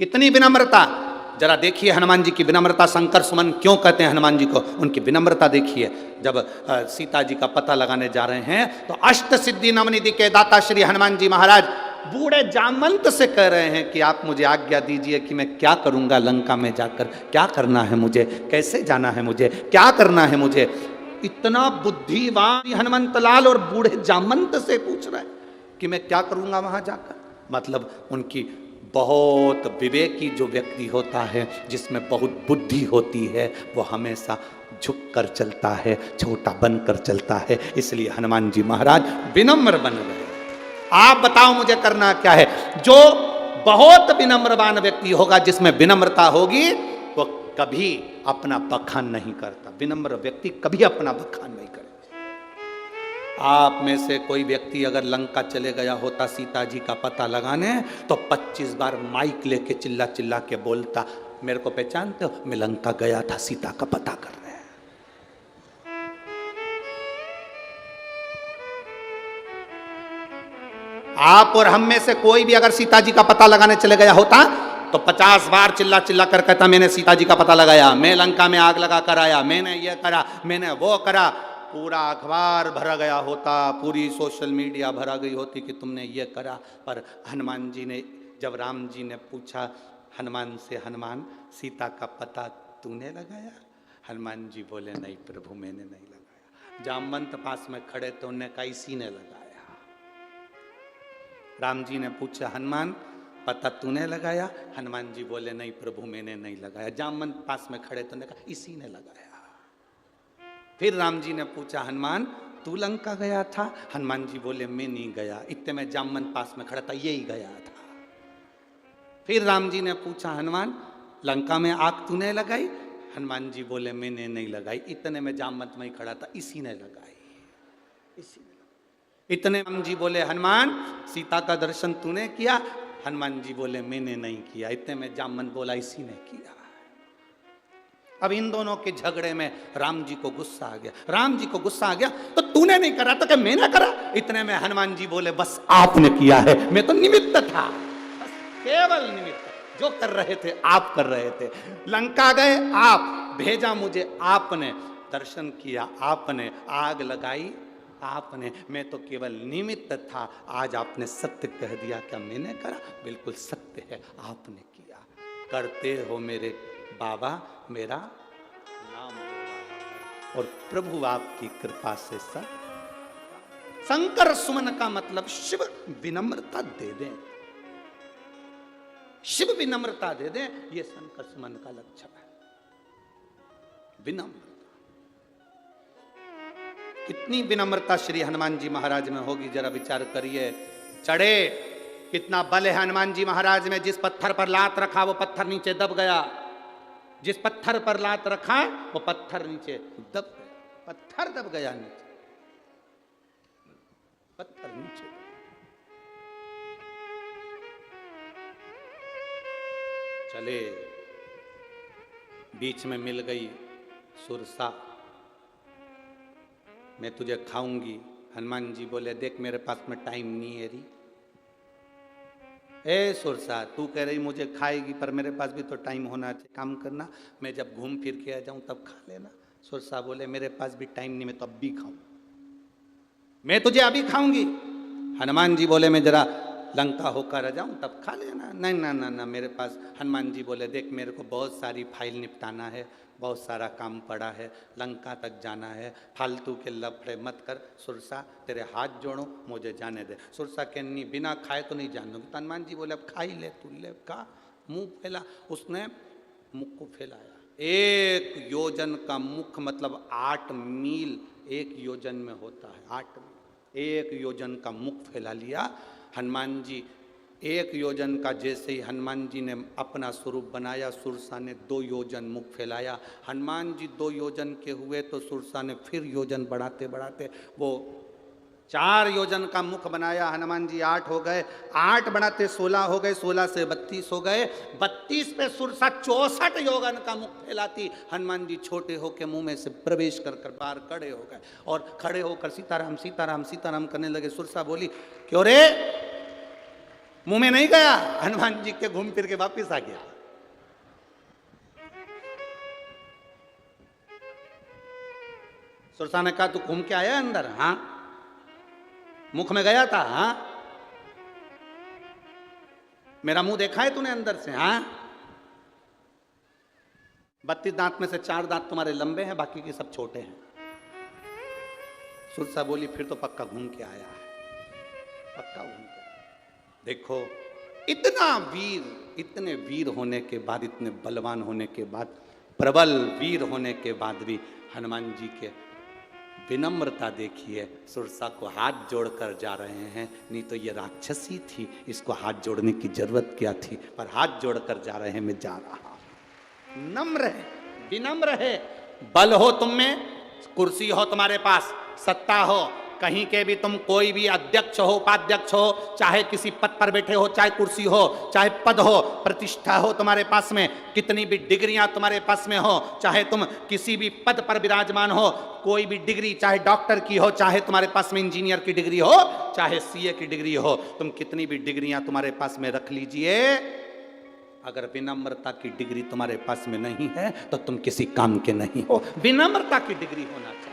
कितनी विनम्रता, जरा देखिए हनुमान जी की विनम्रता। शंकर सुमन क्यों कहते हैं हनुमान जी को? उनकी विनम्रता देखिए। जब सीता जी का पता लगाने जा रहे हैं तो अष्ट सिद्धि नवनिधि के दाता श्री हनुमान जी महाराज बूढ़े जामवंत से कह रहे हैं कि आप मुझे आज्ञा दीजिए कि मैं क्या करूंगा लंका में जाकर, क्या करना है मुझे, कैसे जाना है मुझे, क्या करना है मुझे। इतना बुद्धिवान हनुमंत लाल और बूढ़े जामवंत से पूछ रहे हैं कि मैं क्या करूंगा वहां जाकर। मतलब उनकी बहुत विवेकी जो व्यक्ति होता है, जिसमें बहुत बुद्धि होती है, वो हमेशा झुक कर चलता है, छोटा बनकर चलता है। इसलिए हनुमान जी महाराज विनम्र बन गए। आप बताओ मुझे करना क्या है? जो बहुत विनम्रवान व्यक्ति होगा, जिसमें विनम्रता होगी, वो कभी अपना बखान नहीं करता। विनम्र व्यक्ति कभी अपना बखान नहीं करता। आप में से कोई व्यक्ति अगर लंका चले गया होता सीता जी का पता लगाने, तो 25 बार माइक लेके चिल्ला चिल्ला के बोलता, मेरे को पहचानते हो, मैं लंका गया था सीता का पता करने। आप और हम में से कोई भी अगर सीता जी का पता लगाने चले गया होता तो 50 बार चिल्ला चिल्ला कर कहता, मैंने सीता जी का पता लगाया, मैं लंका में आग लगा कर आया, मैंने ये करा, मैंने वो करा। पूरा अखबार भरा गया होता, पूरी सोशल मीडिया भरा गई होती कि तुमने ये करा। पर हनुमान जी ने, जब राम जी ने पूछा हनुमान से, हनुमान सीता का पता तूने लगाया? हनुमान जी बोले नहीं प्रभु मैंने नहीं लगाया। जामवंत पास में खड़े तो उन्होंने कहा इसी ने लगाया। राम जी ने पूछा हनुमान पता तूने लगाया? हनुमान जी बोले नहीं प्रभु मैंने नहीं लगाया। जामवंत पास में खड़े तो उन्होंने कहा इसी ने लगाया। फिर राम जी ने पूछा हनुमान तू लंका गया था? हनुमान जी बोले मैं नहीं गया। इतने में जामवंत पास में खड़ा था, यही गया था। फिर राम जी ने पूछा हनुमान लंका में आग तूने लगाई? हनुमान जी बोले मैंने नहीं लगाई। इतने में जामवंत में ही खड़ा था, इसी ने लगाई, इसी ने। इतने राम जी बोले हनुमान सीता का दर्शन तूने किया? हनुमान जी बोले मैंने नहीं किया। इतने में जामवंत बोला इसी ने किया। अब इन दोनों के झगड़े में राम जी को गुस्सा आ गया। राम जी को गुस्सा आ गया तो तूने नहीं करा तो क्या मैंने करा? इतने में हनुमान जी बोले बस आपने किया है, मैं तो निमित्त था, बस केवल निमित्त। जो कर रहे थे आप कर रहे थे। लंका गए आप, भेजा मुझे आपने, दर्शन किया आपने, आग लगाई आपने, मैं तो केवल निमित्त था। आज आपने सत्य कह दिया, क्या मैंने करा? बिल्कुल सत्य है, आपने किया। करते हो मेरे बाबा मेरा नाम, और प्रभु आपकी कृपा से सब। शंकर सुमन का मतलब शिव विनम्रता दे दें, शिव विनम्रता दे दें, यह शंकर सुमन का लक्षण है। विनम्र, कितनी विनम्रता श्री हनुमान जी महाराज में होगी, जरा विचार करिए। चढ़े, कितना बल है हनुमान जी महाराज में। जिस पत्थर पर लात रखा वो पत्थर नीचे दब गया, जिस पत्थर पर लात रखा वो पत्थर नीचे दब गया, पत्थर दब गया नीचे, पत्थर नीचे। चले, बीच में मिल गई सुरसा, मैं तुझे खाऊंगी। हनुमान जी बोले देख मेरे पास में टाइम नहीं है री। ए सुरसा, तू कह रही मुझे खाएगी, पर मेरे पास भी तो टाइम होना चाहिए, काम करना, मैं जब घूम फिर के आ जाऊं तब खा लेना। सुरसा बोले मेरे पास भी टाइम नहीं, मैं तो अब भी खाऊं, मैं तुझे अभी खाऊंगी। हनुमान जी बोले मैं जरा लंका होकर आ जाऊं तब खा लेना। नहीं ना ना ना, मेरे पास। हनुमान जी बोले देख मेरे को बहुत सारी फाइल निपटाना है, बहुत सारा काम पड़ा है, लंका तक जाना है, फालतू के लफड़े मत कर। सुरसा तेरे हाथ जोड़ो, मुझे जाने दे। सुरसा के नहीं, बिना खाए तो नहीं जान दूंगी। तो हनुमान जी बोले अब खा ही ले, तू ले खा। मुंह फैला, उसने मुख को फैलाया। 1 योजन का मुख मतलब 8 मील 1 योजन में होता है, 8 मील 1 योजन का मुख फैला लिया। हनुमान जी 1 योजन का जैसे ही हनुमान जी ने अपना स्वरूप बनाया, सुरसा ने 2 योजन मुख फैलाया। हनुमान जी 2 योजन के हुए तो सुरसा ने फिर योजन बढ़ाते बढ़ाते वो 4 योजन का मुख बनाया। हनुमान जी 8 हो गए, 8 बढ़ाते 16 हो गए, 16 से 32 हो गए, 32 पे सुरसा 64 योजन का मुख फैलाती। हनुमान जी छोटे होकर मुंह में से प्रवेश कर कर बाहर खड़े हो गए, और खड़े होकर सीताराम सीताराम सीताराम करने लगे। सुरसा बोली क्यों रे, मुंह में नहीं गया? हनुमान जी के घूम फिर के वापिस आ गया। सुरसा ने कहा तू घूम के आया अंदर? हाँ। मुख में गया था? हाँ। मेरा मुंह देखा है तूने अंदर से? हाँ। 32 दांत में से 4 दांत तुम्हारे लंबे हैं, बाकी के सब छोटे हैं। सुरसा बोली फिर तो पक्का घूम के आया है, पक्का घूम के। देखो इतना वीर, इतने वीर होने के बाद, इतने बलवान होने के बाद, प्रबल वीर होने के बाद भी हनुमान जी के विनम्रता देखिए। सुरसा को हाथ जोड़कर जा रहे हैं, नहीं तो ये राक्षसी थी, इसको हाथ जोड़ने की जरूरत क्या थी, पर हाथ जोड़कर जा रहे हैं, मैं जा रहा। नम्र है, विनम्र है। बल हो तुम में, कुर्सी हो तुम्हारे पास, सत्ता हो, कहीं के भी तुम कोई भी अध्यक्ष हो, उपाध्यक्ष हो, चाहे किसी पद पर बैठे हो, चाहे कुर्सी हो, चाहे पद हो, प्रतिष्ठा हो तुम्हारे पास में, कितनी भी डिग्रियां तुम्हारे पास में हो, चाहे तुम किसी भी पद पर विराजमान हो, कोई भी डिग्री, चाहे डॉक्टर की हो, चाहे तुम्हारे पास में इंजीनियर की डिग्री हो, चाहे सीए की डिग्री हो, तुम कितनी भी डिग्रियां तुम्हारे पास में रख लीजिए, अगर विनम्रता की डिग्री तुम्हारे पास में नहीं है तो तुम किसी काम के नहीं हो। विनम्रता की डिग्री होना चाहिए।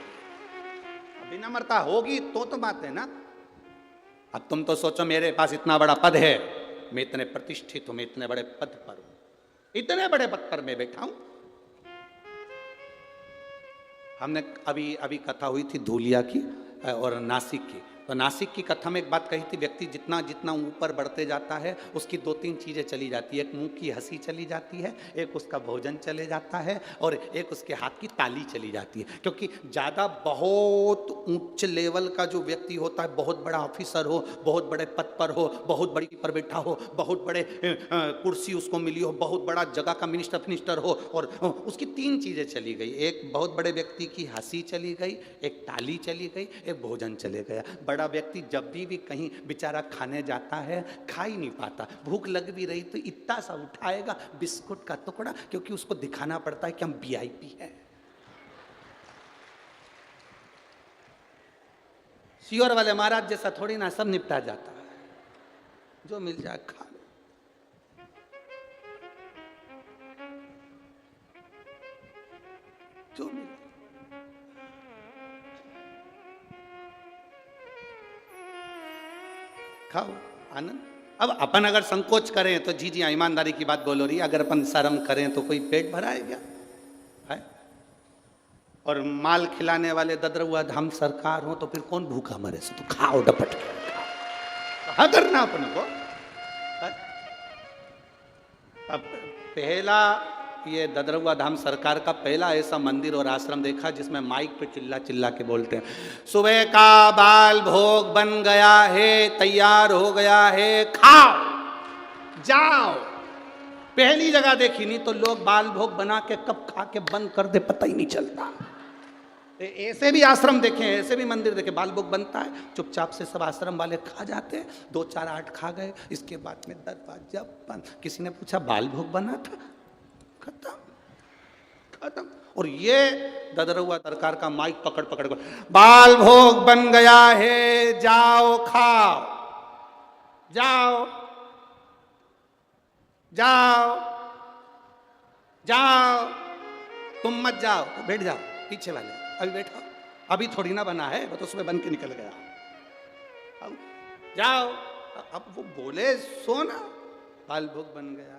विनम्रता होगी तो बात है ना। अब तुम तो सोचो मेरे पास इतना बड़ा पद है, मैं इतने प्रतिष्ठित हूं, मैं इतने बड़े पद पर हूं, इतने बड़े पद पर मैं बैठा हूं। हमने अभी अभी कथा हुई थी धूलिया की और नासिक की। तो नासिक की कथा में एक बात कही थी, व्यक्ति जितना जितना ऊपर बढ़ते जाता है उसकी 2-3 चीज़ें चली जाती है। एक मुंह की हंसी चली जाती है, एक उसका भोजन चले जाता है, और एक उसके हाथ की ताली चली जाती है। क्योंकि ज़्यादा बहुत ऊंच लेवल का जो व्यक्ति होता है, बहुत बड़ा ऑफिसर हो, बहुत बड़े पद पर हो, बहुत बड़ी पर बैठा हो, बहुत बड़े कुर्सी उसको मिली हो, बहुत बड़ा जगह का मिनिस्टर हो, और उसकी 3 चीज़ें चली गई। एक बहुत बड़े व्यक्ति की हंसी चली गई, एक ताली चली गई, एक भोजन चले गया। बड़ा व्यक्ति जब भी कहीं बेचारा खाने जाता है, खा ही नहीं पाता। भूख लग भी रही तो इतना सा उठाएगा बिस्कुट का टुकड़ा, क्योंकि उसको दिखाना पड़ता है कि हम वीआईपी हैं। सियोर वाले महाराज जैसा थोड़ी ना सब निपटा जाता है, जो मिल जाए खा लो। जो मिल खाओ, आनंद। अब अपन अगर संकोच करें तो जी ईमानदारी की बात बोलो रही, अगर अपन शर्म करें तो कोई पेट भराए क्या है? और माल खिलाने वाले ददरुआ धाम सरकार हो तो फिर कौन भूखा मरे से? तो खाओ डपट के, हाँ करना अपन को। अब पहला ये ददरुआ धाम सरकार का पहला ऐसा मंदिर और आश्रम देखा जिसमें माइक पे चिल्ला चिल्ला के बोलते हैं, सुबह का बाल भोग बन गया है, तैयार हो गया है, खाओ जाओ। पहली जगह देखी, नहीं तो लोग बाल भोग बना के कब खा के बंद कर दे पता ही नहीं चलता। ऐसे भी आश्रम देखे, ऐसे भी मंदिर देखे, बाल भोग बनता है, चुपचाप से सब आश्रम वाले खा जाते हैं, 2 4 8 खा गए, इसके बाद में दरवाजा बंद। किसी ने पूछा बाल भोग बना था? खत्म खत्म। और ये ददरुआ सरकार का माइक पकड़ पकड़ कर, बाल भोग बन गया है, जाओ खाओ, जाओ जाओ जाओ, तुम मत जाओ, बैठ जाओ पीछे वाले, अभी बैठो, अभी थोड़ी ना बना है, वो तो सुबह बन के निकल गया। अब जाओ, अब वो बोले सोना बाल भोग बन गया।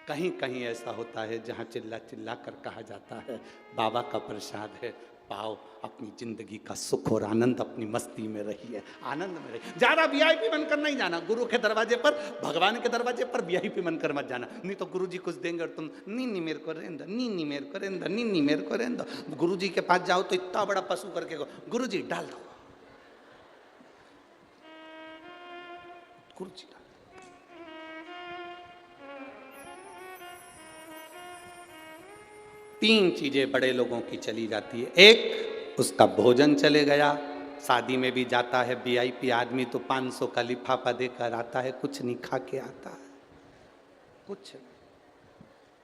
कहीं कहीं ऐसा होता है जहाँ चिल्ला चिल्ला कर कहा जाता है बाबा का प्रसाद है, पाओ, अपनी जिंदगी का सुख और आनंद, अपनी मस्ती में रहिए, आनंद में रहिए। ज्यादा वीआईपी बनकर नहीं जाना, गुरु के दरवाजे पर, भगवान के दरवाजे पर वीआईपी बनकर मत जाना, नहीं तो गुरु जी कुछ देंगे और तुम नीनी मेरे को रेंदा, नीनी मेरे को रेंदा, नीनी मेरे को रेंदा। गुरु जी के पास जाओ तो इतना बड़ा पशु करके गुरु जी डाल दो, गुरु जी डाल। तीन चीजें बड़े लोगों की चली जाती है। एक, उसका भोजन चले गया, शादी में भी जाता है वीआईपी आदमी तो 500 का लिफाफा देकर आता है, कुछ नहीं खा के आता है, कुछ।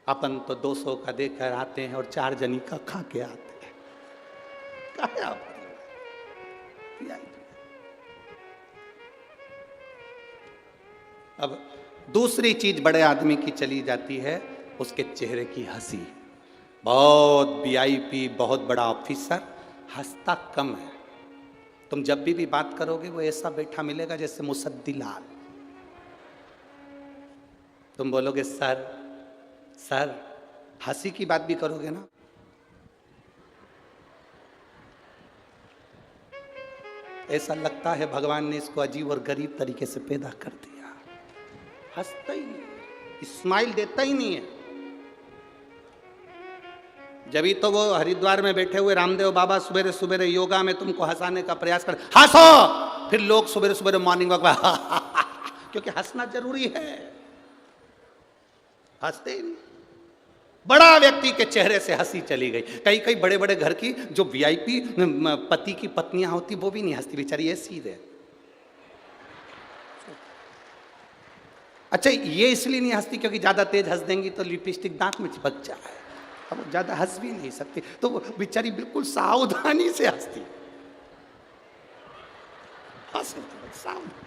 अपन तो 200 का देकर आते हैं और 4 जनी का खा के आते हैं। क्या अब दूसरी चीज बड़े आदमी की चली जाती है, उसके चेहरे की हंसी। बहुत वीआईपी, बहुत बड़ा ऑफिसर, हंसता कम है। तुम जब भी बात करोगे वो ऐसा बैठा मिलेगा जैसे मुसद्दी लाल। तुम बोलोगे सर सर, हंसी की बात भी करोगे ना, ऐसा लगता है भगवान ने इसको अजीब और गरीब तरीके से पैदा कर दिया। हंसता ही नहीं, स्माइल देता ही नहीं है। जब तो वो हरिद्वार में बैठे हुए रामदेव बाबा सुबह सुबह योगा में तुमको हंसाने का प्रयास कर, हंसो, फिर लोग सुबह सुबह मॉर्निंग वॉक में क्योंकि हंसना जरूरी है, हंसते ही नहीं। बड़ा व्यक्ति के चेहरे से हंसी चली गई। कई कई बड़े बड़े घर की जो वीआईपी पति की पत्नियां होती वो भी नहीं हंसती, बेचारी ऐसी है। अच्छा, ये इसलिए नहीं हंसती क्योंकि ज्यादा तेज हंस देंगी तो लिपस्टिक दांत में चिपक जाए, अब ज्यादा हंस भी नहीं सकती, तो वो बेचारी बिल्कुल सावधानी से हंसती, सावधानी।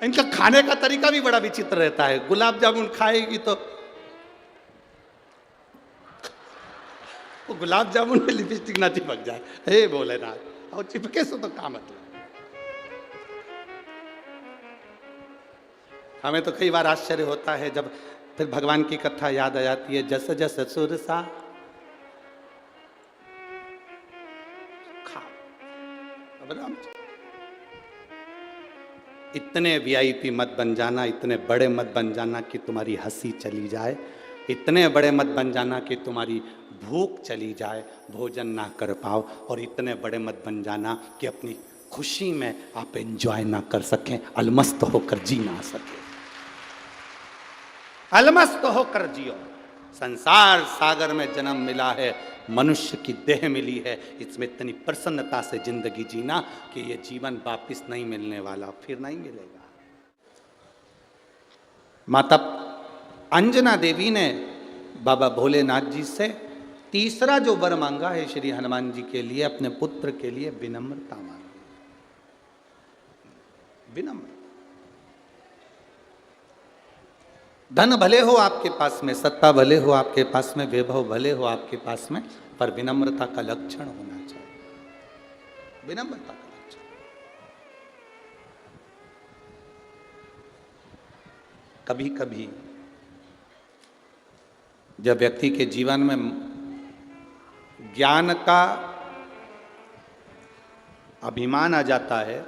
इनका खाने का तरीका भी बड़ा विचित्र रहता है। गुलाब जामुन खाएगी तो वो गुलाब जामुन में लिपस्टिक ना चिपक जाए, हे भोलेनाथ, और चिपके सो तो काम मतलब। हमें तो कई बार आश्चर्य होता है जब फिर भगवान की कथा याद आ जाती है, जस जस सुरसा खा। अब राम इतने वीआईपी मत बन जाना, इतने बड़े मत बन जाना कि तुम्हारी हंसी चली जाए, इतने बड़े मत बन जाना कि तुम्हारी भूख चली जाए, भोजन ना कर पाओ, और इतने बड़े मत बन जाना कि अपनी खुशी में आप एंजॉय ना कर सकें, अलमस्त होकर जी ना सके। अलमस्त होकर जियो, संसार सागर में जन्म मिला है, मनुष्य की देह मिली है, इसमें इतनी प्रसन्नता से जिंदगी जीना कि ये जीवन वापिस नहीं मिलने वाला, फिर नहीं मिलेगा। माता अंजना देवी ने बाबा भोलेनाथ जी से तीसरा जो वर मांगा है श्री हनुमान जी के लिए, अपने पुत्र के लिए विनम्रता मांगी। विनम्र, धन भले हो आपके पास में, सत्ता भले हो आपके पास में, वैभव भले हो आपके पास में, पर विनम्रता का लक्षण होना चाहिए। विनम्रता का लक्षण। कभी कभी जब व्यक्ति के जीवन में ज्ञान का अभिमान आ जाता है,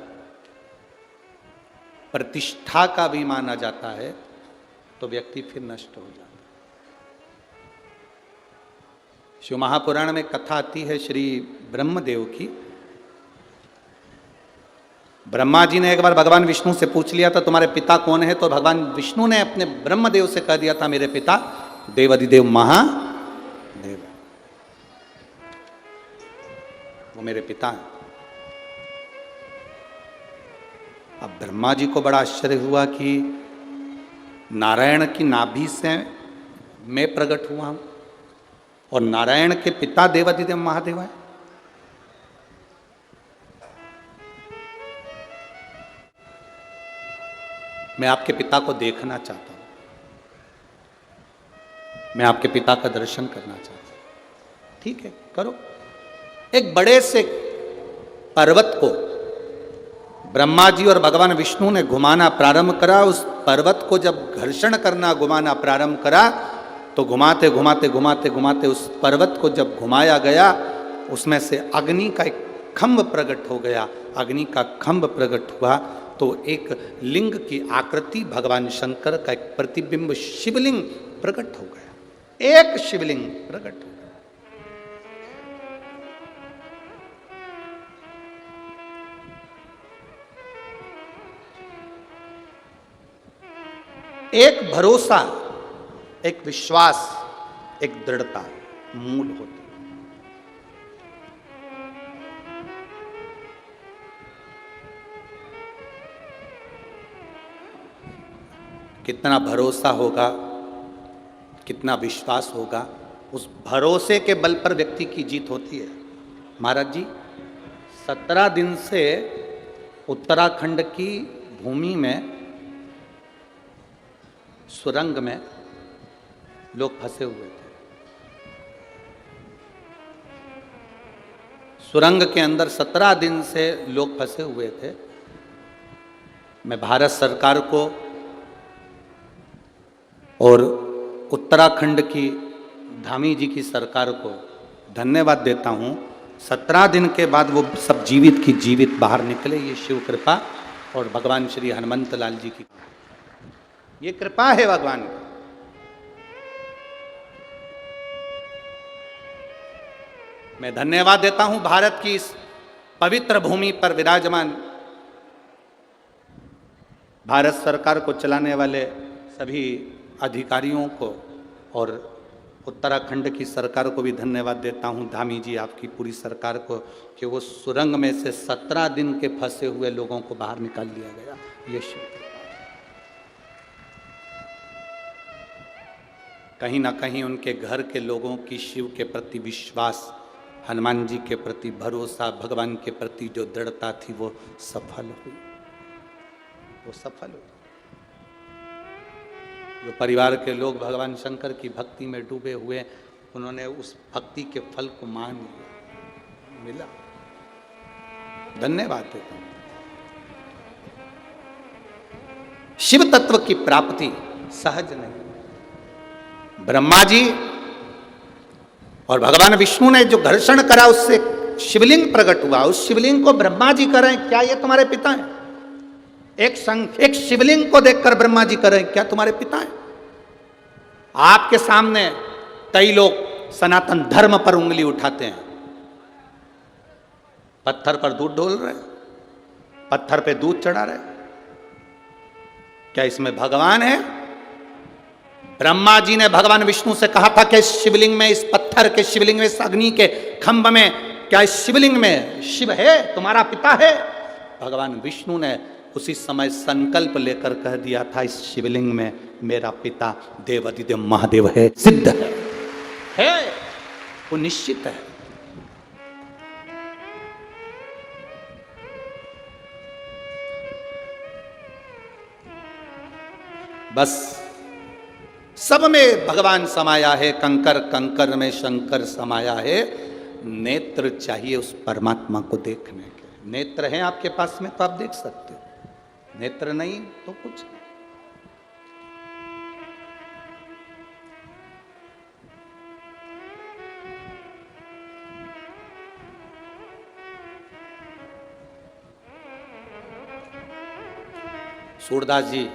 प्रतिष्ठा का अभिमान आ जाता है, तो व्यक्ति फिर नष्ट हो जाता है। शिव महापुराण में कथा आती है श्री ब्रह्मदेव की। ब्रह्मा जी ने एक बार भगवान विष्णु से पूछ लिया था तुम्हारे पिता कौन है, तो भगवान विष्णु ने अपने ब्रह्मदेव से कह दिया था मेरे पिता देवाधिदेव महादेव, वो मेरे पिता हैं। अब ब्रह्मा जी को बड़ा आश्चर्य हुआ कि नारायण की नाभि से मैं प्रकट हुआ हूं और नारायण के पिता देवाधिदेव महादेव हैं। मैं आपके पिता को देखना चाहता हूं, मैं आपके पिता का दर्शन करना चाहता हूं। ठीक है, करो। एक बड़े से पर्वत को ब्रह्मा जी और भगवान विष्णु ने घुमाना प्रारंभ करा। उस पर्वत को जब घर्षण करना घुमाना प्रारंभ करा तो घुमाते घुमाते घुमाते घुमाते उस पर्वत को जब घुमाया गया, उसमें से अग्नि का एक खंभ प्रकट हो गया। अग्नि का खंभ प्रकट हुआ तो एक लिंग की आकृति भगवान शंकर का एक प्रतिबिंब शिवलिंग प्रकट हो गया। एक शिवलिंग प्रकट हो गया। एक भरोसा, एक विश्वास, एक दृढ़ता मूल होती है। कितना भरोसा होगा, कितना विश्वास होगा, उस भरोसे के बल पर व्यक्ति की जीत होती है। महाराज जी 17 दिन से उत्तराखंड की भूमि में सुरंग में लोग फंसे हुए थे। सुरंग के अंदर 17 दिन से लोग फंसे हुए थे। मैं भारत सरकार को और उत्तराखंड की धामी जी की सरकार को धन्यवाद देता हूँ। 17 दिन के बाद वो सब जीवित की जीवित बाहर निकले। ये शिव कृपा और भगवान श्री हनुमंत लाल जी की ये कृपा है भगवान की। मैं धन्यवाद देता हूं भारत की इस पवित्र भूमि पर विराजमान भारत सरकार को चलाने वाले सभी अधिकारियों को और उत्तराखंड की सरकार को भी धन्यवाद देता हूं, धामी जी आपकी पूरी सरकार को, कि वो सुरंग में से 17 दिन के फंसे हुए लोगों को बाहर निकाल दिया गया। ये शिव कहीं ना कहीं उनके घर के लोगों की शिव के प्रति विश्वास, हनुमान जी के प्रति भरोसा, भगवान के प्रति जो दृढ़ता थी वो सफल हुई। वो सफल हुई। जो परिवार के लोग भगवान शंकर की भक्ति में डूबे हुए, उन्होंने उस भक्ति के फल को मान लिया, मिला। धन्यवाद देता हूं। शिव तत्व की प्राप्ति सहज नहीं। ब्रह्मा जी और भगवान विष्णु ने जो घर्षण करा उससे शिवलिंग प्रकट हुआ। उस शिवलिंग को ब्रह्मा जी कह रहे हैं क्या ये तुम्हारे पिता हैं? एक शिवलिंग को देखकर ब्रह्मा जी कह रहे हैं क्या तुम्हारे पिता हैं? आपके सामने कई लोग सनातन धर्म पर उंगली उठाते हैं, पत्थर पर दूध डोल रहे, पत्थर पे दूध चढ़ा रहे। क्या इसमें भगवान है? ब्रह्मा जी ने भगवान विष्णु से कहा था कि शिवलिंग में, इस पत्थर के शिवलिंग में, इस अग्नि के खंभ में, क्या इस शिवलिंग में शिव है, तुम्हारा पिता है? भगवान विष्णु ने उसी समय संकल्प लेकर कह दिया था, इस शिवलिंग में मेरा पिता देवादिदेव महादेव है, सिद्ध है, वो निश्चित है। बस सब में भगवान समाया है, कंकर कंकर में शंकर समाया है। नेत्र चाहिए उस परमात्मा को देखने के। नेत्र हैं आपके पास में तो आप देख सकते हो, नेत्र नहीं तो कुछ नहीं। सूरदास जी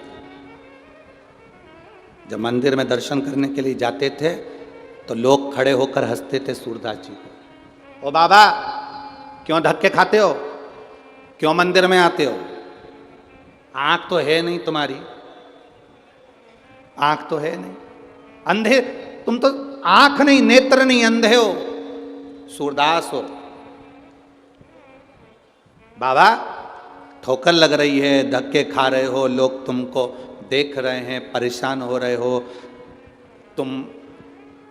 जब मंदिर में दर्शन करने के लिए जाते थे तो लोग खड़े होकर हंसते थे सूरदास जी को। ओ बाबा, क्यों धक्के खाते हो, क्यों मंदिर में आते हो? आंख तो है नहीं तुम्हारी, आंख तो है नहीं, अंधे तुम तो, आंख नहीं, नेत्र नहीं, अंधे हो, सूरदास हो। बाबा ठोकर लग रही है, धक्के खा रहे हो, लोग तुमको देख रहे हैं, परेशान हो रहे हो,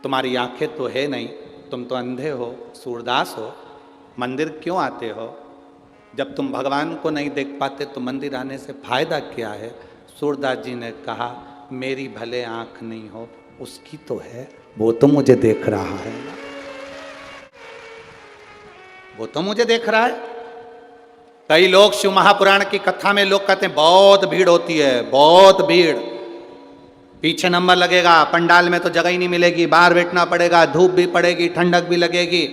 तुम्हारी आंखें तो है नहीं, तुम तो अंधे हो, सूरदास हो, मंदिर क्यों आते हो? जब तुम भगवान को नहीं देख पाते तो मंदिर आने से फायदा क्या है? सूरदास जी ने कहा, मेरी भले आंख नहीं हो, उसकी तो है, वो तो मुझे देख रहा है, वो तो मुझे देख रहा है। कई लोग शिव महापुराण की कथा में लोग कहते हैं बहुत भीड़ होती है, बहुत भीड़, पीछे नंबर लगेगा, पंडाल में तो जगह ही नहीं मिलेगी, बाहर बैठना पड़ेगा, धूप भी पड़ेगी, ठंडक भी लगेगी।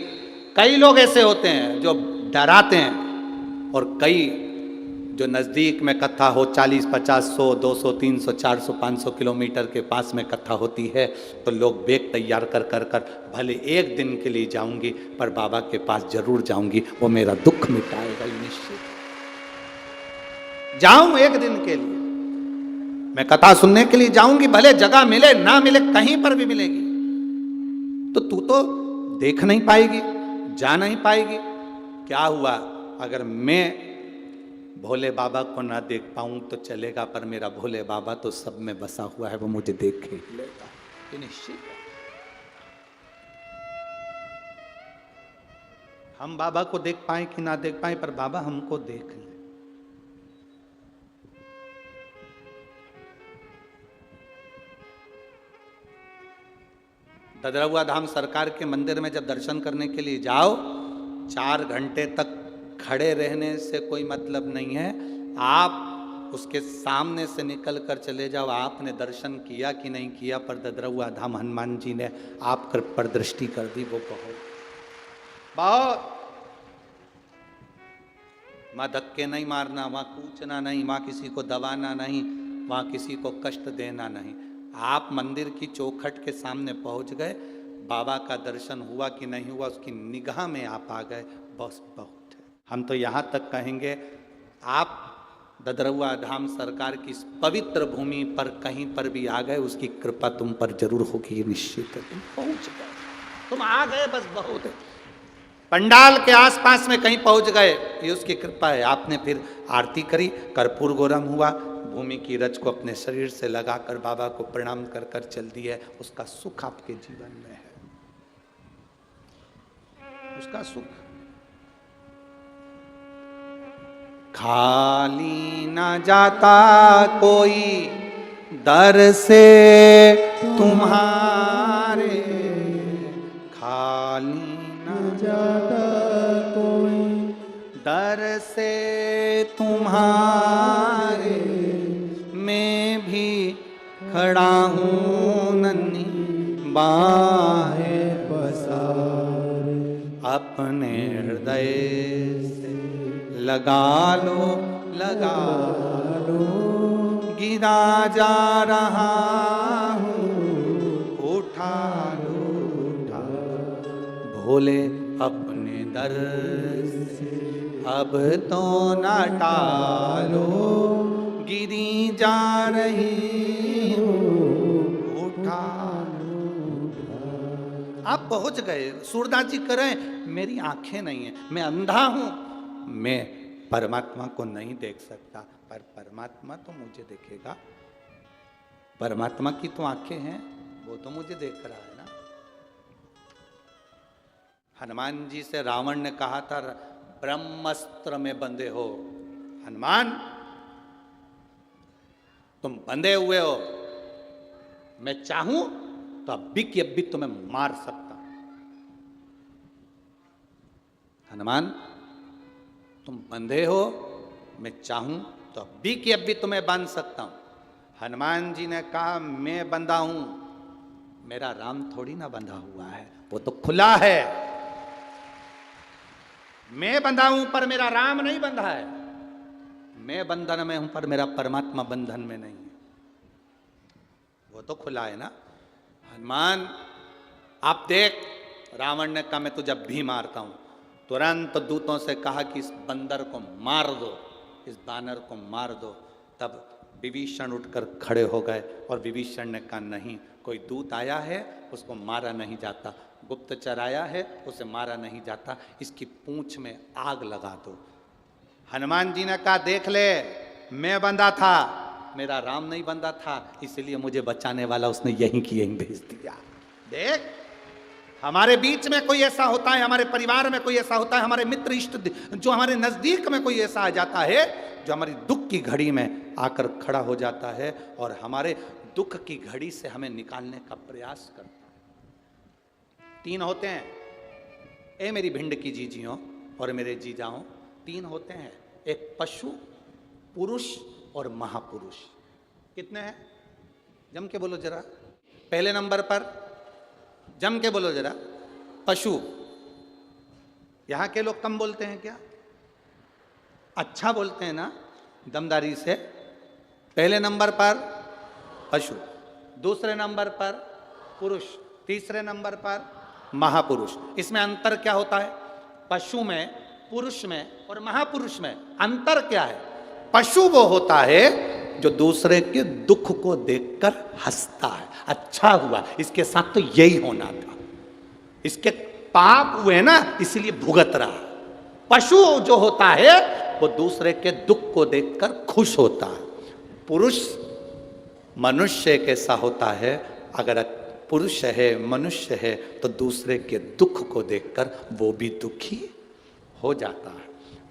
कई लोग ऐसे होते हैं जो डराते हैं, और कई जो नज़दीक में कथा हो, 40, 50, 100, 200, 300, 400, 500 किलोमीटर के पास में कथा होती है, तो लोग बैग तैयार कर कर कर भले एक दिन के लिए जाऊंगी पर बाबा के पास जरूर जाऊंगी, वो मेरा दुख मिटाएगा, निश्चित जाऊं एक दिन के लिए, मैं कथा सुनने के लिए जाऊंगी, भले जगह मिले ना मिले, कहीं पर भी मिलेगी। तो तू तो देख नहीं पाएगी, जा नहीं पाएगी। क्या हुआ अगर मैं भोले बाबा को ना देख पाऊं तो चलेगा, पर मेरा भोले बाबा तो सब में बसा हुआ है, वो मुझे देख ही लेगा, ये निश्चित है। हम बाबा को देख पाए कि ना देख पाए, पर बाबा हमको देख ले। ददरहुआ धाम सरकार के मंदिर में जब दर्शन करने के लिए जाओ, 4 घंटे तक खड़े रहने से कोई मतलब नहीं है। आप उसके सामने से निकल कर चले जाओ, आपने दर्शन किया कि नहीं किया, पर ददरहुआ धाम हनुमान जी ने आप पर दृष्टि कर दी, वो बहुत। वहाँ धक्के नहीं मारना, वहाँ कूचना नहीं, वहाँ किसी को दबाना नहीं, वहाँ किसी को कष्ट देना नहीं। आप मंदिर की चौखट के सामने पहुँच गए, बाबा का दर्शन हुआ कि नहीं हुआ, उसकी निगाह में आप आ गए, बस बहुत है। हम तो यहाँ तक कहेंगे, आप ददरहुआ धाम सरकार की इस पवित्र भूमि पर कहीं पर भी आ गए, उसकी कृपा तुम पर जरूर होगी, निश्चित है। तुम पहुँच गए, तुम आ गए, बस बहुत है। पंडाल के आसपास में कहीं पहुँच गए, ये उसकी कृपा है। आपने फिर आरती करी, कर्पूर गौरम हुआ, भूमि की रज को अपने शरीर से लगाकर बाबा को प्रणाम कर कर चल दिए, उसका सुख आपके जीवन में है, उसका सुख। खाली ना जाता कोई दर से तुम्हारे, खाली ना जाता कोई दर से तुम्हारे, मैं भी खड़ा हूँ नन्ही बाहें पसारे, अपने हृदय से लगा लो, लगा लो, गिरा जा रहा हूँ, उठा लो, उठा भोले अपने दर से अब तो न टालो, गिरी जा रही हूँ, उठा आप पहुंच गए। सूरदास जी कह रहे हैं मेरी आंखें नहीं है, मैं अंधा हूं, मैं परमात्मा को नहीं देख सकता, पर परमात्मा तो मुझे देखेगा। परमात्मा की तो आंखें हैं, वो तो मुझे देख रहा है ना। हनुमान जी से रावण ने कहा था ब्रह्मस्त्र में बंधे हो, हनुमान तुम बंधे हुए हो, मैं चाहूं तो अभी की अभी तुम्हें मार सकता हूं। हनुमान तुम बंधे हो, मैं चाहूं तो अभी की अभी तुम्हें बांध सकता हूं। हनुमान जी ने कहा मैं बंधा हूं, मेरा राम थोड़ी ना बंधा हुआ है, वो तो खुला है। मैं बंधा हूं पर मेरा राम नहीं बंधा है, मैं बंधन में हूं पर मेरा परमात्मा बंधन में नहीं है, वो तो खुला है ना। हनुमान आप देख, रावण ने कहा मैं तुझे भी मारता हूं। तुरंत दूतों से कहा कि इस बंदर को मार दो, इस बानर को मार दो। तब विभीषण उठकर खड़े हो गए और विभीषण ने कहा नहीं, कोई दूत आया है उसको मारा नहीं जाता, गुप्तचर आया है उसे मारा नहीं जाता, इसकी पूंछ में आग लगा दो। हनुमान जी ने कहा देख ले, मैं बंधा था, मेरा राम नहीं बंधा था, इसलिए मुझे बचाने वाला उसने यहीं की यहीं भेज दिया। देख, हमारे बीच में कोई ऐसा होता है, हमारे परिवार में कोई ऐसा होता है, हमारे मित्र इष्ट जो हमारे नजदीक में कोई ऐसा आ जाता है जो हमारी दुख की घड़ी में आकर खड़ा हो जाता है और हमारे दुख की घड़ी से हमें निकालने का प्रयास करता है। तीन होते हैं, ए मेरी भिंड की जीजियों और मेरे जीजाओं, तीन होते हैं, एक पशु, पुरुष और महापुरुष। कितने हैं? जम के बोलो जरा। पहले नंबर पर जम के बोलो जरा, पशु। यहां के लोग कम बोलते हैं क्या? अच्छा बोलते हैं ना दमदारी से। पहले नंबर पर पशु, दूसरे नंबर पर पुरुष, तीसरे नंबर पर महापुरुष। इसमें अंतर क्या होता है? पशु में, पुरुष में और महापुरुष में अंतर क्या है? पशु वो होता है जो दूसरे के दुख को देखकर हंसता है, अच्छा हुआ, इसके साथ तो यही होना था, इसके पाप हुए ना इसलिए भुगत रहा। पशु जो होता है वो दूसरे के दुख को देखकर खुश होता है। पुरुष मनुष्य कैसा होता है? अगर पुरुष है, मनुष्य है, तो दूसरे के दुख को देखकर वो भी दुखी हो जाता है,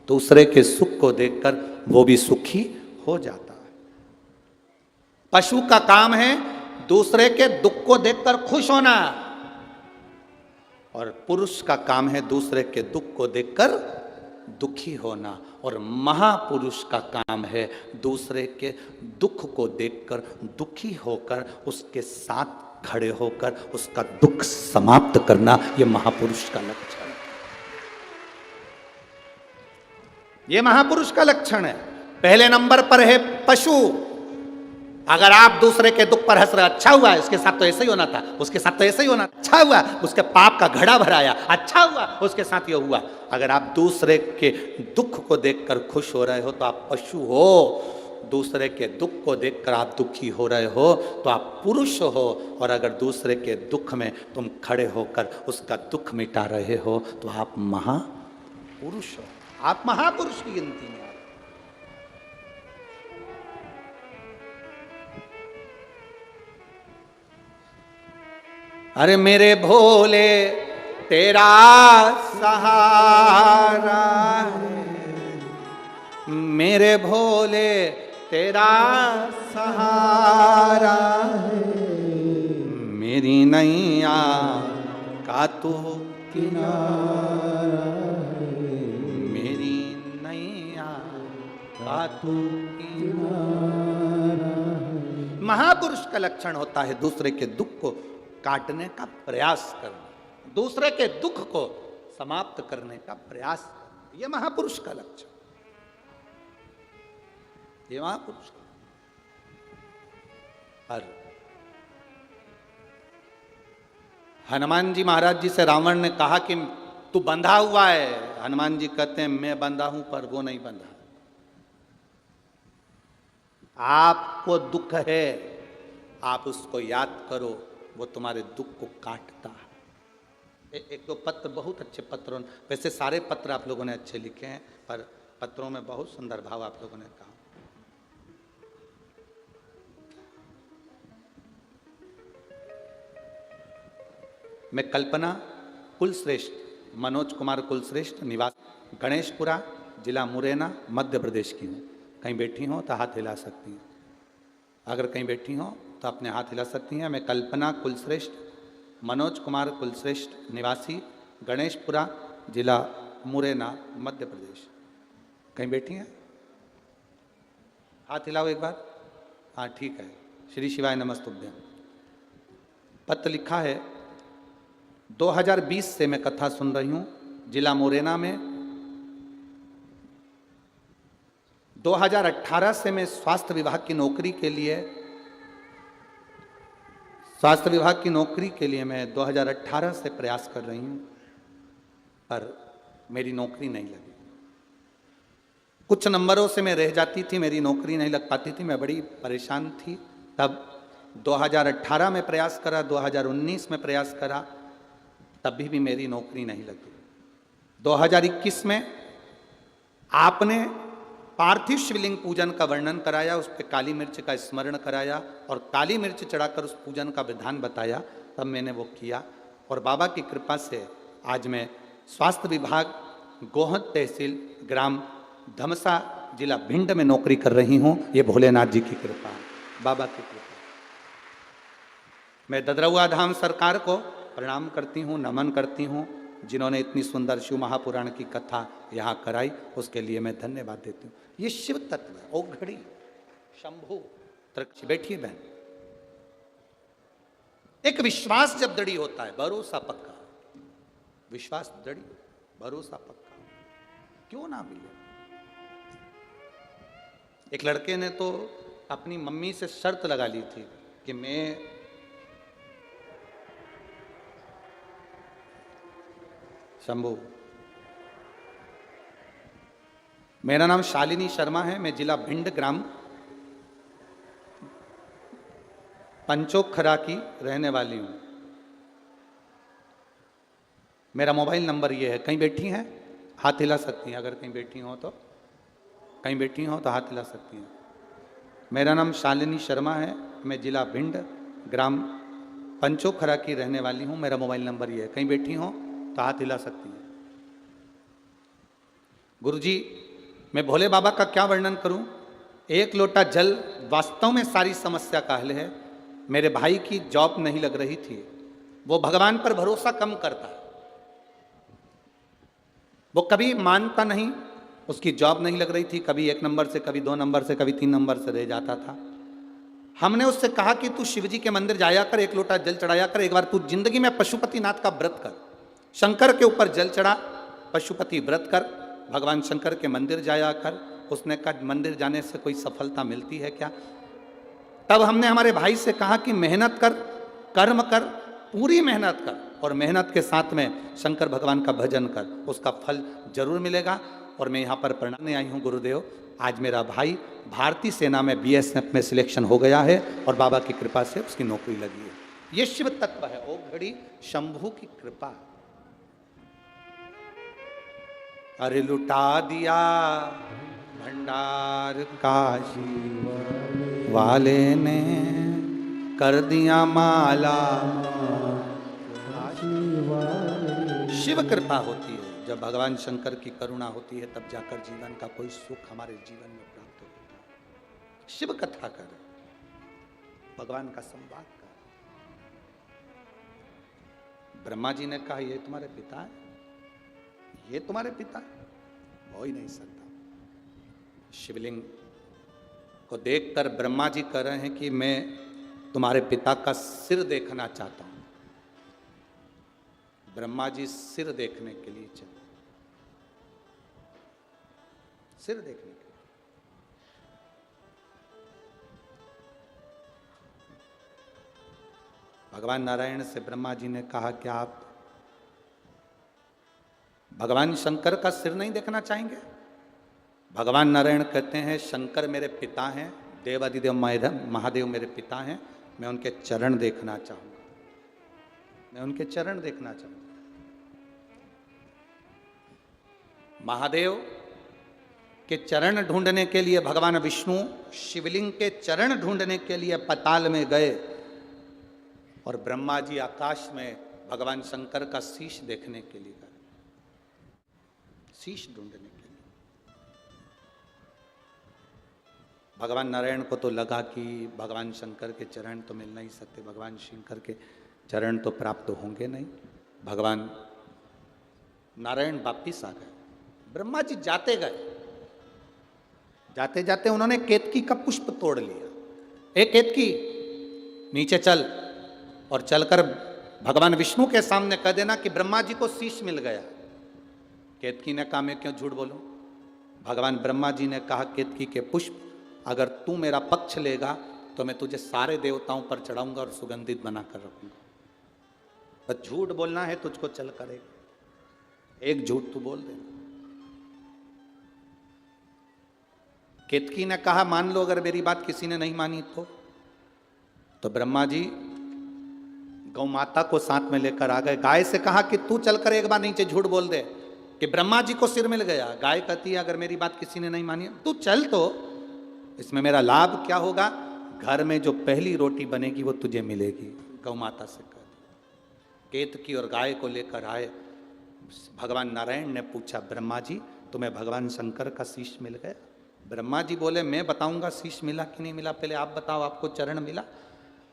दूसरे के सुख को देखकर वो भी सुखी हो जाता है। पशु का काम है दूसरे के दुख को देखकर खुश होना, और पुरुष का काम है दूसरे के दुख को देखकर दुखी होना, और महापुरुष का काम है दूसरे के दुख को देखकर दुखी होकर उसके साथ खड़े होकर उसका दुख समाप्त करना। यह महापुरुष का लक्षण है, यह महापुरुष का लक्षण है। पहले नंबर पर है पशु। अगर आप दूसरे के दुख पर हंस रहे, अच्छा हुआ, उसके साथ तो ऐसा ही होना था, उसके साथ तो ऐसा ही होना, अच्छा हुआ, उसके पाप का घड़ा भराया, अच्छा हुआ, उसके साथ ये हुआ। अगर आप दूसरे के दुख को देखकर खुश हो रहे हो तो आप पशु हो, दूसरे के दुख को देखकर आप दुखी हो रहे हो तो आप पुरुष हो, और अगर दूसरे के दुख में तुम खड़े होकर उसका दुख मिटा रहे हो तो आप महापुरुष हो, आप महापुरुष की गिनती में। अरे मेरे भोले तेरा सहारा है, मेरे भोले तेरा सहारा है, मेरी नैया का तू किनारा है, मेरी नैया का तू किनारा है। महापुरुष का लक्षण होता है दूसरे के दुख को काटने का प्रयास करना, दूसरे के दुख को समाप्त करने का प्रयास करना। यह महापुरुष का लक्षण, ये महापुरुष का। और हनुमान जी महाराज जी से रावण ने कहा कि तू बंधा हुआ है। हनुमान जी कहते हैं मैं बंधा हूं पर वो नहीं बंधा। आपको दुख है, आप उसको याद करो, वो तुम्हारे दुख को काटता है। एक दो पत्र, बहुत अच्छे पत्र, वैसे सारे पत्र आप लोगों ने अच्छे लिखे हैं, पर पत्रों में बहुत सुंदर भाव आप लोगों ने कहा। मैं कल्पना कुलश्रेष्ठ, मनोज कुमार कुलश्रेष्ठ, निवास गणेशपुरा, जिला मुरैना, मध्य प्रदेश की हूँ। कहीं बैठी हो तो हाथ हिला सकती हैं, अगर कहीं बैठी हो तो अपने हाथ हिला सकती हैं। मैं कल्पना कुलश्रेष्ठ, मनोज कुमार कुलश्रेष्ठ, निवासी गणेशपुरा, जिला मुरैना, मध्य प्रदेश। कहीं बैठी हैं? हाथ हिलाओ एक बार। हाँ ठीक है। श्री शिवाय नमस्तुभ्यम। पत्र लिखा है 2020 से मैं कथा सुन रही हूँ, जिला मुरैना में। 2018 से मैं स्वास्थ्य विभाग की नौकरी के लिए मैं 2018 से प्रयास कर रही हूँ, पर मेरी नौकरी नहीं लगी। कुछ नंबरों से मैं रह जाती थी, मेरी नौकरी नहीं लग पाती थी, मैं बड़ी परेशान थी। तब 2018 में प्रयास करा, 2019 में प्रयास करा, तभी भी मेरी नौकरी नहीं लगी। 2021 में आपने पार्थिव शिवलिंग पूजन का वर्णन कराया, उस पर काली मिर्च का स्मरण कराया और काली मिर्च चढ़ाकर उस पूजन का विधान बताया, तब मैंने वो किया। और बाबा की कृपा से आज मैं स्वास्थ्य विभाग, गोहद तहसील, ग्राम धमसा, जिला भिंड में नौकरी कर रही हूँ। ये भोलेनाथ जी की कृपा, बाबा की कृपा। मैं ददरौआ धाम सरकार को प्रणाम करती हूँ, नमन करती हूँ, जिन्होंने इतनी सुंदर शिव महापुराण की कथा यहाँ कराई, उसके लिए मैं धन्यवाद देती हूँ। ये शिव तत्व है, ओघड़ी, शंभु, बैठिए बहन। एक विश्वास जब दृढ़ होता है, भरोसा पक्का, विश्वास दृढ़, भरोसा पक्का, क्यों ना मिले। एक लड़के ने तो अपनी मम्मी से शर्त लगा ली थी कि मैं शंभू, मेरा नाम शालिनी शर्मा है, मैं जिला भिंड, ग्राम पंचोखरा की रहने वाली हूं। मेरा मोबाइल नंबर ये है। कहीं बैठी हैं हाथ हिला सकती हैं, अगर कहीं बैठी हो तो, कहीं बैठी हो तो हाथ हिला सकती हैं। मेरा नाम शालिनी शर्मा है, मैं जिला भिंड, ग्राम पंचोखरा की रहने वाली हूं। मेरा मोबाइल नंबर ये है, कहीं बैठी हो तो हाथ हिला सकती हैं। गुरुजी, मैं भोले बाबा का क्या वर्णन करूं। एक लोटा जल वास्तव में सारी समस्या का हल है। मेरे भाई की जॉब नहीं लग रही थी, वो भगवान पर भरोसा कम करता, वो कभी मानता नहीं, उसकी जॉब नहीं लग रही थी, कभी 1 नंबर से, कभी 2 नंबर से, कभी 3 नंबर से रह जाता था। हमने उससे कहा कि तू शिवजी के मंदिर जाया कर, 1 लोटा जल चढ़ाया कर, एक बार तू जिंदगी में पशुपतिनाथ का व्रत कर, शंकर के ऊपर जल चढ़ा, पशुपति व्रत कर, भगवान शंकर के मंदिर जाया कर। उसने कहा मंदिर जाने से कोई सफलता मिलती है क्या। तब हमने हमारे भाई से कहा कि मेहनत कर, कर्म कर, पूरी मेहनत कर, और मेहनत के साथ में शंकर भगवान का भजन कर, उसका फल जरूर मिलेगा। और मैं यहाँ पर प्रणाम आई हूँ गुरुदेव, आज मेरा भाई भारतीय सेना में BSF में सिलेक्शन हो गया है और बाबा की कृपा से उसकी नौकरी लगी है। ये शिव तत्व है, ओघड़ी शंभू की कृपा। अरे लुटा दिया भंडार काशी वाले ने, कर दिया माला। शिव कृपा होती है, जब भगवान शंकर की करुणा होती है, तब जाकर जीवन का कोई सुख हमारे जीवन में प्राप्त होता है। शिव कथा कर, भगवान का संवाद कर। ब्रह्मा जी ने कहा ये तुम्हारे पिता है, ये तुम्हारे पिता हो ही नहीं सकता। शिवलिंग को देखकर ब्रह्मा जी कह रहे हैं कि मैं तुम्हारे पिता का सिर देखना चाहता हूं। ब्रह्मा जी सिर देखने के लिए चले, सिर देखने के लिए। भगवान नारायण से ब्रह्मा जी ने कहा कि आप भगवान शंकर का सिर नहीं देखना चाहेंगे। भगवान नारायण कहते हैं शंकर मेरे पिता हैं, देवादिदेव महादेव मेरे पिता हैं, मैं उनके चरण देखना चाहूँगा, मैं उनके चरण देखना चाहूँगा। महादेव के चरण ढूंढने के लिए भगवान विष्णु शिवलिंग के चरण ढूंढने के लिए पाताल में गए और ब्रह्मा जी आकाश में भगवान शंकर का शीश देखने के लिए गए, शीश ढूंढने के लिए। भगवान नारायण को तो लगा कि भगवान शंकर के चरण तो मिल नहीं सकते, भगवान शंकर के चरण तो प्राप्त होंगे नहीं। भगवान नारायण वापिस आ गए। ब्रह्मा जी जाते गए, जाते जाते उन्होंने केतकी का पुष्प तोड़ लिया। एक केतकी, नीचे चल, और चलकर भगवान विष्णु के सामने कह देना कि ब्रह्मा जी को शीश मिल गया। केतकी ने कहा मैं क्यों झूठ बोलूं। भगवान ब्रह्मा जी ने कहा केतकी के पुष्प अगर तू मेरा पक्ष लेगा तो मैं तुझे सारे देवताओं पर चढ़ाऊंगा और सुगंधित बनाकर रखूंगा। बस झूठ बोलना है तुझको, चल करेगा, एक झूठ तू बोल देना। केतकी ने कहा मान लो अगर मेरी बात किसी ने नहीं मानी तो ब्रह्मा जी गौ माता को साथ में लेकर आ गए। गाय से कहा कि तू चलकर एक बार नीचे झूठ बोल दे कि ब्रह्मा जी को सिर मिल गया। गाय कहती है अगर मेरी बात किसी ने नहीं मानी तू चल, तो इसमें मेरा लाभ क्या होगा, घर में जो पहली रोटी बनेगी वो तुझे मिलेगी। गौ माता से कह दिया। केतकी और गाय को लेकर आए। भगवान नारायण ने पूछा ब्रह्मा जी तुम्हें भगवान शंकर का शीश मिल गया? ब्रह्मा जी बोले मैं बताऊंगा शीश मिला कि नहीं मिला, पहले आप बताओ आपको चरण मिला?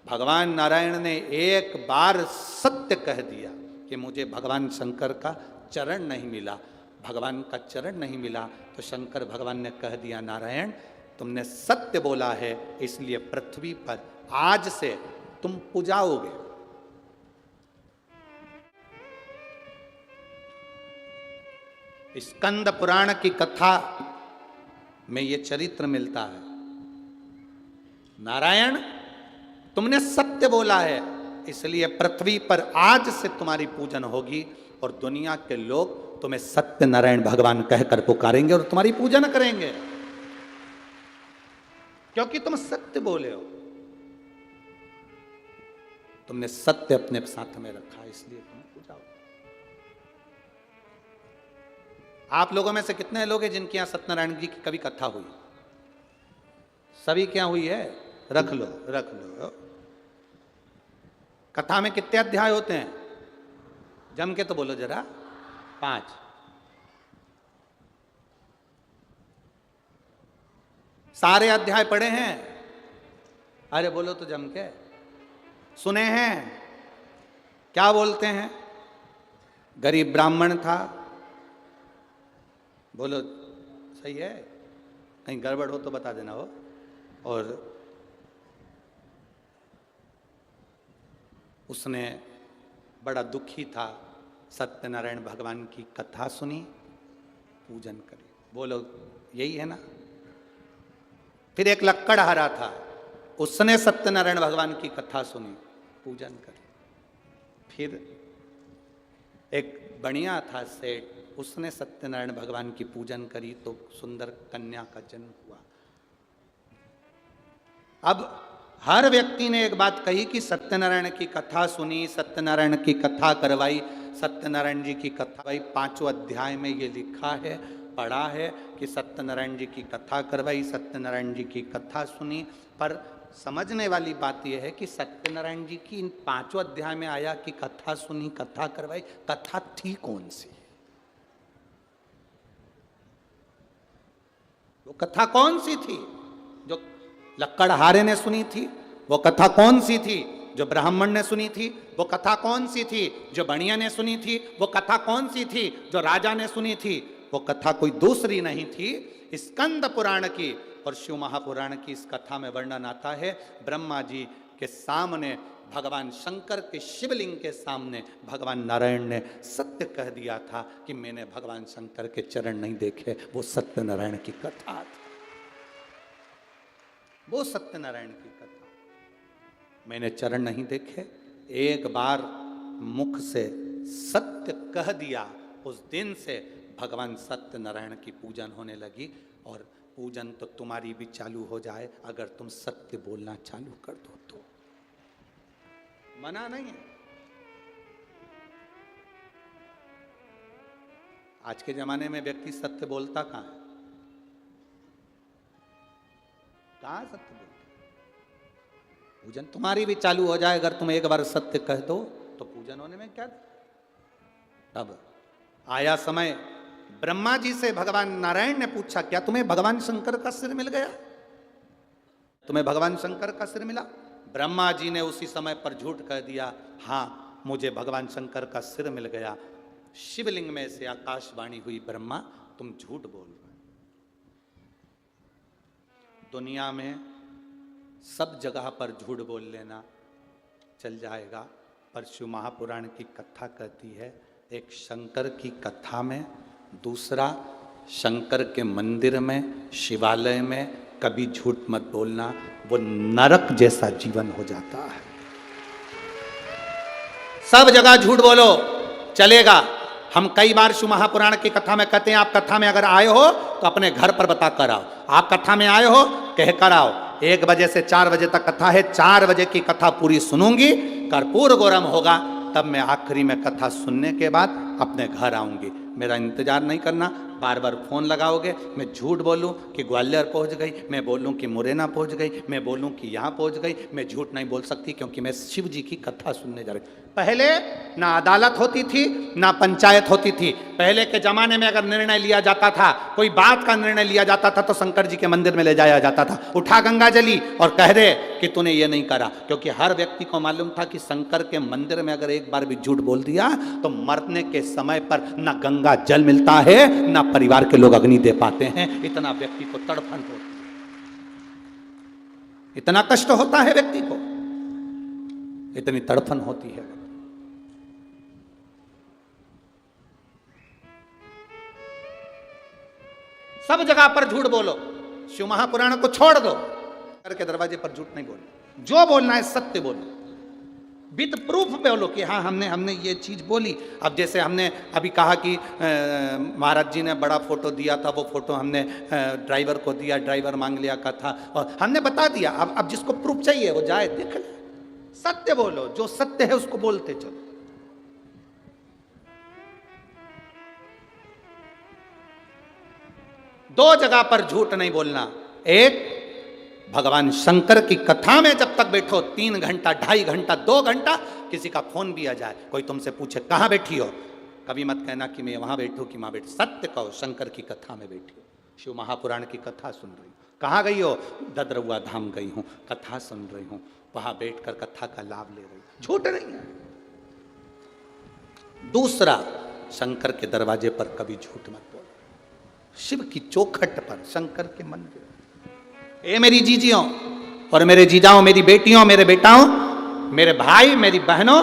भगवान नारायण ने एक बार सत्य कह दिया कि मुझे भगवान शंकर का चरण नहीं मिला। भगवान का चरण नहीं मिला तो शंकर भगवान ने कह दिया नारायण तुमने सत्य बोला है, इसलिए पृथ्वी पर आज से तुम पूजाओगे। स्कंद पुराण की कथा में यह चरित्र मिलता है। नारायण तुमने सत्य बोला है, इसलिए पृथ्वी पर आज से तुम्हारी पूजन होगी और दुनिया के लोग तुम्हें सत्य नारायण भगवान कहकर पुकारेंगे और तुम्हारी पूजन करेंगे, क्योंकि तुम सत्य बोले हो। तुमने सत्य अपने साथ में रखा, इसलिए तुम्हें पूजा हो। आप लोगों में से कितने लोग हैं जिनके यहां सत्यनारायण जी की कभी कथा हुई? सभी क्या हुई है? रख लो रख लो। कथा में कितने अध्याय होते हैं? जम के तो बोलो जरा। 5। सारे अध्याय पढ़े हैं? अरे बोलो तो जम के। सुने हैं? क्या बोलते हैं? गरीब ब्राह्मण था, बोलो सही है, कहीं गड़बड़ हो तो बता देना हो। और उसने बड़ा दुखी था, सत्यनारायण भगवान की कथा सुनी, पूजन करी। बोलो यही है ना? फिर एक लक्कड़हारा था, उसने सत्यनारायण भगवान की कथा सुनी, पूजन करी। फिर एक बढ़िया था सेठ, उसने सत्यनारायण भगवान की पूजन करी तो सुंदर कन्या का जन्म हुआ। अब हर व्यक्ति ने एक बात कही कि सत्यनारायण की कथा सुनी, सत्यनारायण की कथा करवाई, सत्यनारायण जी की कथा भाई 5वें अध्याय में ये लिखा है, पढ़ा है कि सत्यनारायण जी की कथा करवाई, सत्यनारायण जी की कथा सुनी। पर समझने वाली बात यह है कि सत्यनारायण जी की इन 5वें अध्याय में आया कि कथा सुनी, कथा करवाई, कथा थी कौन सी? वो कथा कौन सी थी जो लक्कड़हारे ने सुनी थी? वो कथा कौन सी थी जो ब्राह्मण ने सुनी थी? वो कथा कौन सी थी जो बनिया ने सुनी थी? वो कथा कौन सी थी जो राजा ने सुनी थी? वो कथा कोई दूसरी नहीं थी, स्कंद पुराण की और शिव महापुराण की इस कथा में वर्णन आता है। ब्रह्मा जी के सामने, भगवान शंकर के शिवलिंग के सामने भगवान नारायण ने सत्य कह दिया था कि मैंने भगवान शंकर के चरण नहीं देखे। वो सत्यनारायण की कथा थी, वो सत्यनारायण की कथा। मैंने चरण नहीं देखे, एक बार मुख से सत्य कह दिया, उस दिन से भगवान सत्यनारायण की पूजन होने लगी। और पूजन तो तुम्हारी भी चालू हो जाए अगर तुम सत्य बोलना चालू कर दो तो। मना नहीं है। आज के जमाने में व्यक्ति सत्य बोलता कहाँ है? कहाँ सत्य बोलता? पूजन तुम्हारी भी चालू हो जाए, अगर तुम एक बार सत्य कह दो तो पूजन होने में क्या? तब आया समय, ब्रह्मा जी से भगवान नारायण ने पूछा, क्या तुम्हें भगवान शंकर का सिर मिल गया? तुम्हें भगवान शंकर का सिर मिला? ब्रह्मा जी ने उसी समय पर झूठ कह दिया, हाँ मुझे भगवान शंकर का सिर मिल गया। शिवलिंग में से आकाशवाणी हुई, ब्रह्मा तुम झूठ बोल रहे। दुनिया में सब जगह पर झूठ बोल लेना चल जाएगा, पर शिव महापुराण की कथा कहती है, एक शंकर की कथा में, दूसरा शंकर के मंदिर में, शिवालय में कभी झूठ मत बोलना, वो नरक जैसा जीवन हो जाता है। सब जगह झूठ बोलो चलेगा। हम कई बार शिव महापुराण की कथा में कहते हैं, आप कथा में अगर आए हो तो अपने घर पर बता कर आओ। आप कथा में आए हो कह कर आओ। 1 बजे से 4 बजे तक कथा है, 4 बजे की कथा पूरी सुनूंगी, कर्पूर गौरम होगा, तब मैं आखिरी में कथा सुनने के बाद अपने घर आऊंगी। मेरा इंतजार नहीं करना। बार बार फोन लगाओगे, मैं झूठ बोलूं कि ग्वालियर पहुंच गई, मैं बोलूं कि मुरैना पहुंच गई, मैं बोलूं कि यहाँ पहुंच गई, मैं झूठ नहीं बोल सकती, क्योंकि मैं शिव जी की कथा सुनने जा रही। पहले ना अदालत होती थी ना पंचायत होती थी। पहले के जमाने में अगर निर्णय लिया जाता था, कोई बात का निर्णय लिया जाता था, तो शंकर जी के मंदिर में ले जाया जाता था, उठा गंगा जली और कह दे कि तूने ये नहीं करा, क्योंकि हर व्यक्ति को मालूम था कि शंकर के मंदिर में अगर एक बार भी झूठ बोल दिया तो मरने के समय पर ना गंगा जल मिलता है, ना परिवार के लोग अग्नि दे पाते हैं। इतना व्यक्ति को तड़फन होती है, इतना कष्ट होता है व्यक्ति को, इतनी तड़फन होती है। सब जगह पर झूठ बोलो, शिव महापुराण को छोड़ दो, घर के दरवाजे पर झूठ नहीं बोलो। जो बोलना है सत्य बोलो, विद प्रूफ बोलो कि हाँ हमने ये चीज बोली। अब जैसे हमने अभी कहा कि महाराज जी ने बड़ा फोटो दिया था, वो फोटो हमने ड्राइवर को दिया, ड्राइवर मांग लिया का था और हमने बता दिया। अब जिसको प्रूफ चाहिए वो जाए देख ले। सत्य बोलो, जो सत्य है उसको बोलते चलो। दो जगह पर झूठ नहीं बोलना। एक, भगवान शंकर की कथा में जब तक बैठो 3 घंटा, 2.5 घंटा, 2 घंटा, किसी का फोन भी आ जाए, कोई तुमसे पूछे कहाँ बैठी हो, कभी मत कहना कि मैं वहां बैठू कि वहां बैठी। सत्य कहो, शंकर की कथा में बैठी हो, शिव महापुराण की कथा सुन रही हूँ। कहाँ गई हो? ददरउआ धाम गई हूँ, कथा सुन रही हूँ, वहां बैठकर कथा का लाभ ले रही हूँ। झूठ नहीं है। दूसरा, शंकर के दरवाजे पर कभी झूठ मत बोलो। शिव की चौखट पर, शंकर के मंदिर। ए मेरी जीजियों और मेरे जीजाओं, मेरी बेटियों, मेरे बेटाओं, मेरे भाई, मेरी बहनों,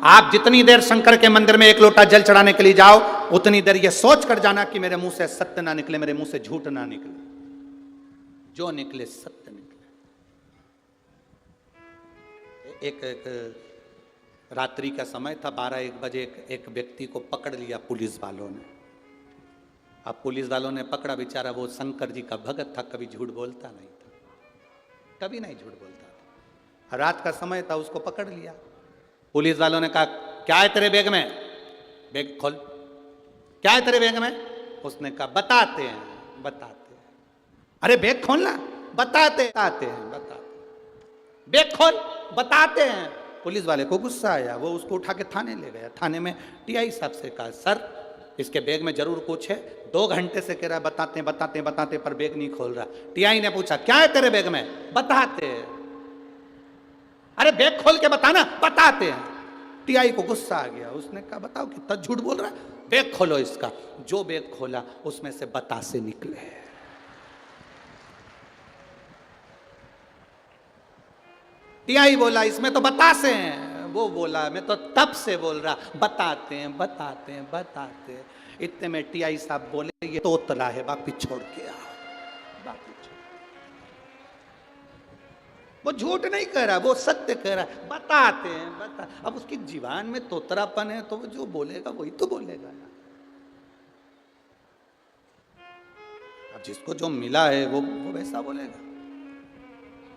आप जितनी देर शंकर के मंदिर में 1 लोटा जल चढ़ाने के लिए जाओ, उतनी देर ये सोच कर जाना कि मेरे मुंह से सत्य ना निकले, मेरे मुंह से झूठ ना निकले। जो निकले सत्य निकले। एक रात्रि का समय था, 12-1 बजे एक व्यक्ति को पकड़ लिया पुलिस वालों ने। अब पुलिस वालों ने पकड़ा, बेचारा वो शंकर जी का भगत था, कभी झूठ बोलता नहीं था, कभी नहीं झूठ बोलता था। रात का समय था, उसको पकड़ लिया। पुलिस वालों ने कहा, क्या है तेरे बैग में? बैग खोल। क्या है तेरे बैग में? उसने कहा, बताते हैं, बताते हैं। अरे बैग खोलना, बताते बताते हैं, बताते। बैग खोल, बताते हैं। पुलिस वाले को गुस्सा आया, वो उसको उठा के थाने ले गया। थाने में टीआई साहब से कहा, सर इसके बैग में जरूर कुछ है। 2 घंटे से कह रहा है बताते बताते बताते, पर बैग नहीं खोल रहा। टीआई ने पूछा, क्या है तेरे बैग में? बताते। अरे बैग खोल के बताना, बताते हैं। टीआई को गुस्सा आ गया, उसने कहा, बताओ कितना झूठ बोल रहा है, बैग खोलो इसका। जो बैग खोला उसमें से बतासे निकले। टीआई बोला, इसमें तो बतासे हैं। वो बोला, मैं तो तब से बोल रहा, बताते हैं बताते हैं बताते हैं। इतने में टीआई साहब बोले, ये तोतला है, वापिस छोड़ के आओ, वापिस छोड़। वो झूठ नहीं कह रहा, वो सत्य कह रहा है, बताते हैं बता। अब उसकी जीवान में तोतरापन है, तो वो जो बोलेगा वही तो बोलेगा ना। अब जिसको जो मिला है वो वैसा बोलेगा।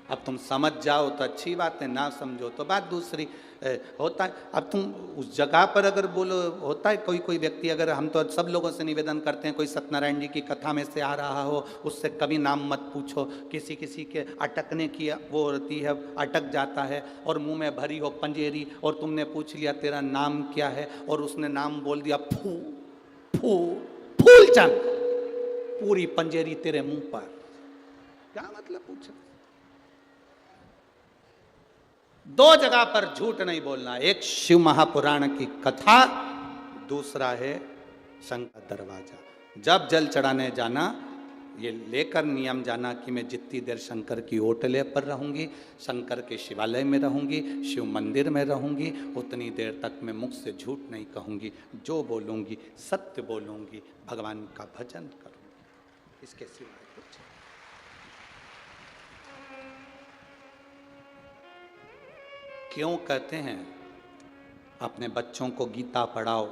अब तुम समझ जाओ तो अच्छी बात है, ना समझो तो बात दूसरी। होता है, अब तुम उस जगह पर अगर बोलो, होता है कोई कोई व्यक्ति, अगर हम तो सब लोगों से निवेदन करते हैं, कोई सत्यनारायण जी की कथा में से आ रहा हो, उससे कभी नाम मत पूछो। किसी किसी के अटकने की वो होती है, अटक जाता है, और मुंह में भरी हो पंजेरी, और तुमने पूछ लिया तेरा नाम क्या है, और उसने नाम बोल दिया फू फू फूलचंद, पूरी पंजेरी तेरे मुंह पर, क्या मतलब पूछा? दो जगह पर झूठ नहीं बोलना, एक शिव महापुराण की कथा, दूसरा है शंकर दरवाजा। जब जल चढ़ाने जाना, ये लेकर नियम जाना कि मैं जितनी देर शंकर की ओटले पर रहूंगी, शंकर के शिवालय में रहूंगी, शिव मंदिर में रहूंगी, उतनी देर तक मैं मुख से झूठ नहीं कहूंगी। जो बोलूंगी सत्य बोलूंगी, भगवान का भजन करूंगी, इसके सिवाय कुछ। क्यों कहते हैं अपने बच्चों को गीता पढ़ाओ?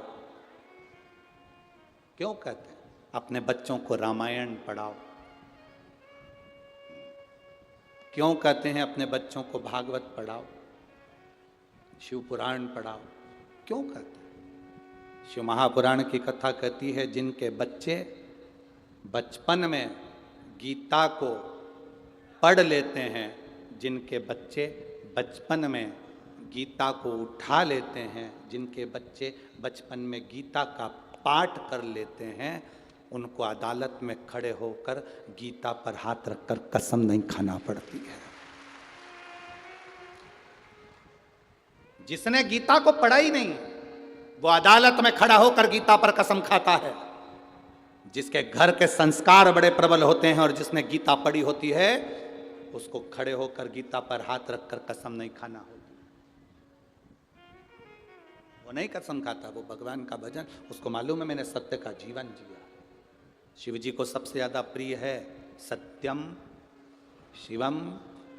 क्यों कहते हैं अपने बच्चों को रामायण पढ़ाओ? क्यों कहते हैं अपने बच्चों को भागवत पढ़ाओ, शिव पुराण पढ़ाओ? क्यों कहते हैं? शिव महापुराण की कथा कहती है, जिनके बच्चे बचपन में गीता को पढ़ लेते हैं, जिनके बच्चे बचपन में गीता को उठा लेते हैं, जिनके बच्चे बचपन में गीता का पाठ कर लेते हैं, उनको अदालत में खड़े होकर गीता पर हाथ रखकर कसम नहीं खाना पड़ती है। जिसने गीता को पढ़ा ही नहीं, वो अदालत में खड़ा होकर गीता पर कसम खाता है। जिसके घर के संस्कार बड़े प्रबल होते हैं और जिसने गीता पढ़ी होती है, उसको खड़े होकर गीता पर हाथ रखकर कसम नहीं खाना होता। वो नहीं कसम खाता, वो भगवान का भजन, उसको मालूम है मैंने सत्य का जीवन जिया। शिव जी को सबसे ज्यादा प्रिय है सत्यम शिवम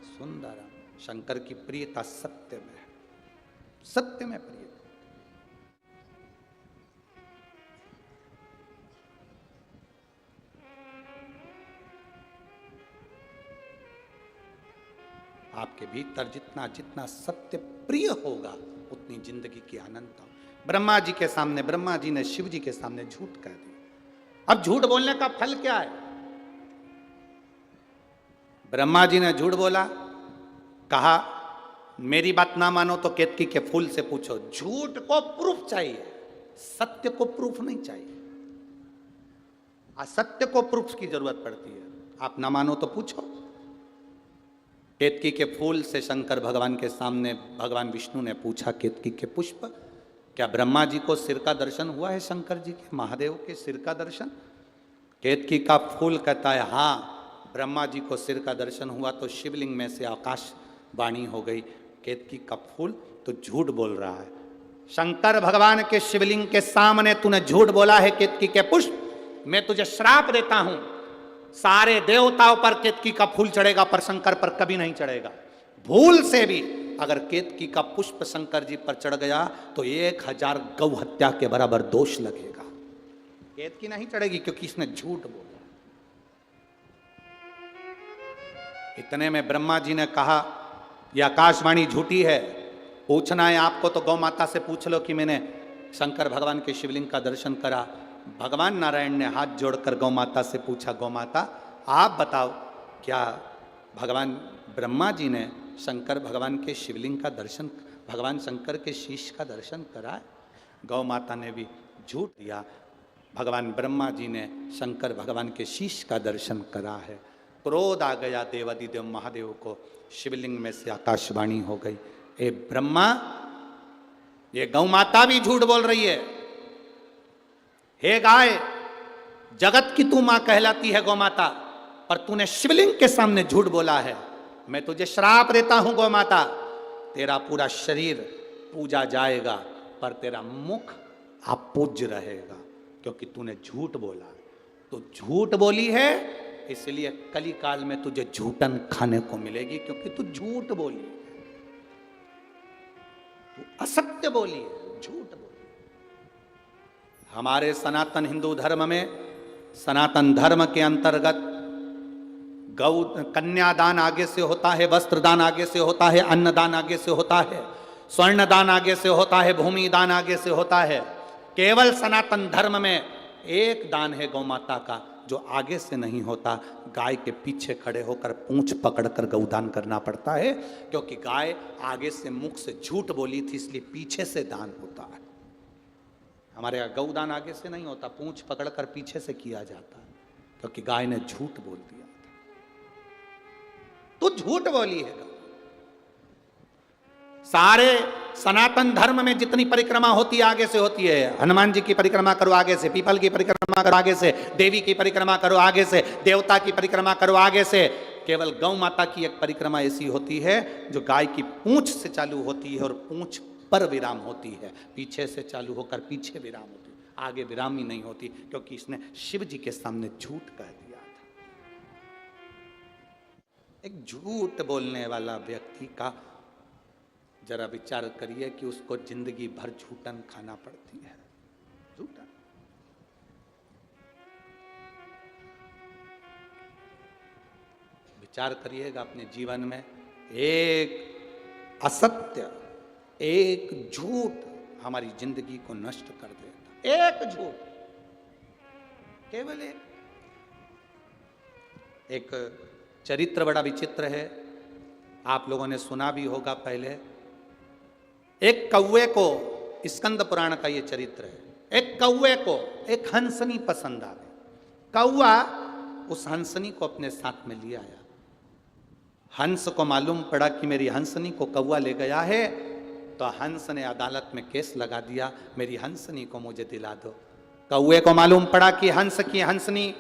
सुंदरम। शंकर की प्रियता सत्य में है, सत्य में प्रिय। आपके भीतर जितना जितना सत्य प्रिय होगा, उतनी जिंदगी की अनंत। ब्रह्मा जी के सामने, ब्रह्मा जी ने शिव जी के सामने झूठ कह दिया। अब झूठ बोलने का फल क्या है? ब्रह्मा जी ने झूठ बोला, कहा मेरी बात ना मानो तो केतकी के फूल से पूछो। झूठ को प्रूफ चाहिए, सत्य को प्रूफ नहीं चाहिए। असत्य को प्रूफ की जरूरत पड़ती है। आप ना मानो तो पूछो। केतकी के फूल से शंकर भगवान के सामने भगवान विष्णु ने पूछा, केतकी के पुष्प, क्या ब्रह्मा जी को सिर का दर्शन हुआ है? शंकर जी के, महादेव के सिर का दर्शन? केतकी का फूल कहता है हाँ, ब्रह्मा जी को सिर का दर्शन हुआ तो शिवलिंग में से आकाश वाणी हो गई। केतकी का फूल तो झूठ बोल रहा है। शंकर भगवान के शिवलिंग के सामने तूने झूठ बोला है केतकी के पुष्प, मैं तुझे श्राप देता हूं, सारे देवताओं पर केतकी का फूल चढ़ेगा पर शंकर पर कभी नहीं चढ़ेगा। भूल से भी अगर केतकी का पुष्प शंकर जी पर चढ़ गया तो 1000 गौ हत्या के बराबर दोष लगेगा। केतकी नहीं चढ़ेगी क्योंकि इसने झूठ बोला। इतने में ब्रह्मा जी ने कहा, यह आकाशवाणी झूठी है, पूछना है आपको तो गौ माता से पूछ लो कि मैंने शंकर भगवान के शिवलिंग का दर्शन करा। भगवान नारायण ने हाथ जोड़कर गौ माता से पूछा, गौ माता आप बताओ, क्या भगवान ब्रह्मा जी ने शंकर भगवान के शिवलिंग का दर्शन, भगवान शंकर के शीश का दर्शन करा? गौ माता ने भी झूठ दिया। भगवान ब्रह्मा जी ने शंकर भगवान के शीश का दर्शन करा है। क्रोध आ गया देवादिदेव महादेव को, शिवलिंग में से आकाशवाणी हो गई, ए ब्रह्मा, ये गौ माता भी झूठ बोल रही है। हे गाय, जगत की तू मां कहलाती है गौ माता, पर तूने शिवलिंग के सामने झूठ बोला है। मैं तुझे श्राप देता हूं गौ माता, तेरा पूरा शरीर पूजा जाएगा पर तेरा मुख अपूज्य रहेगा, क्योंकि तूने झूठ बोला। तो झूठ बोली है, इसलिए कली काल में तुझे झूठन खाने को मिलेगी, क्योंकि तू झूठ बोली, तू असत्य बोली है, झूठ बोली। हमारे सनातन हिंदू धर्म में, सनातन धर्म के अंतर्गत गौ कन्यादान आगे से होता है, वस्त्रदान आगे से होता है, अन्नदान आगे से होता है, स्वर्ण दान आगे से होता है, भूमि दान आगे से होता है। केवल सनातन धर्म में एक दान है गौ माता का जो आगे से नहीं होता। गाय के पीछे खड़े होकर पूंछ पकड़कर गौदान करना पड़ता है, क्योंकि गाय आगे से मुख से झूठ बोली थी, इसलिए पीछे से दान होता है। हमारे यहाँ गौदान आगे से नहीं होता, पूंछ पकड़कर पीछे से किया जाता है, क्योंकि गाय ने झूठ बोल दिया था। तो झूठ बोली है। सारे सनातन धर्म में जितनी परिक्रमा होती है आगे से होती है। हनुमान जी की परिक्रमा करो आगे से, पीपल की परिक्रमा करो आगे से, देवी की परिक्रमा करो आगे से, देवता की परिक्रमा करो आगे से। केवल गौ माता की एक परिक्रमा ऐसी होती है जो गाय की पूंछ से चालू होती है और पूंछ पर विराम होती है, पीछे से चालू होकर पीछे विराम होती है, आगे विराम ही नहीं होती, क्योंकि इसने शिव जी के सामने झूठ कह दिया था। एक झूठ बोलने वाला व्यक्ति का जरा विचार करिए कि उसको जिंदगी भर झूठन खाना पड़ती है। झूठन। विचार करिएगा अपने जीवन में, एक असत्य, एक झूठ हमारी जिंदगी को नष्ट कर देता। एक झूठ, केवल एक चरित्र बड़ा विचित्र है, आप लोगों ने सुना भी होगा पहले। एक कौवे को, स्कंद पुराण का ये चरित्र है, एक कौवे को एक हंसनी पसंद आ गई। कौवा उस हंसनी को अपने साथ में लिया आया। हंस को मालूम पड़ा कि मेरी हंसनी को कौवा ले गया है, तो हंस ने अदालत में केस लगा दिया, मेरी हंसनी को मुझे दिला दो। कौवे को मालूम पड़ा कि हंस की हंसनी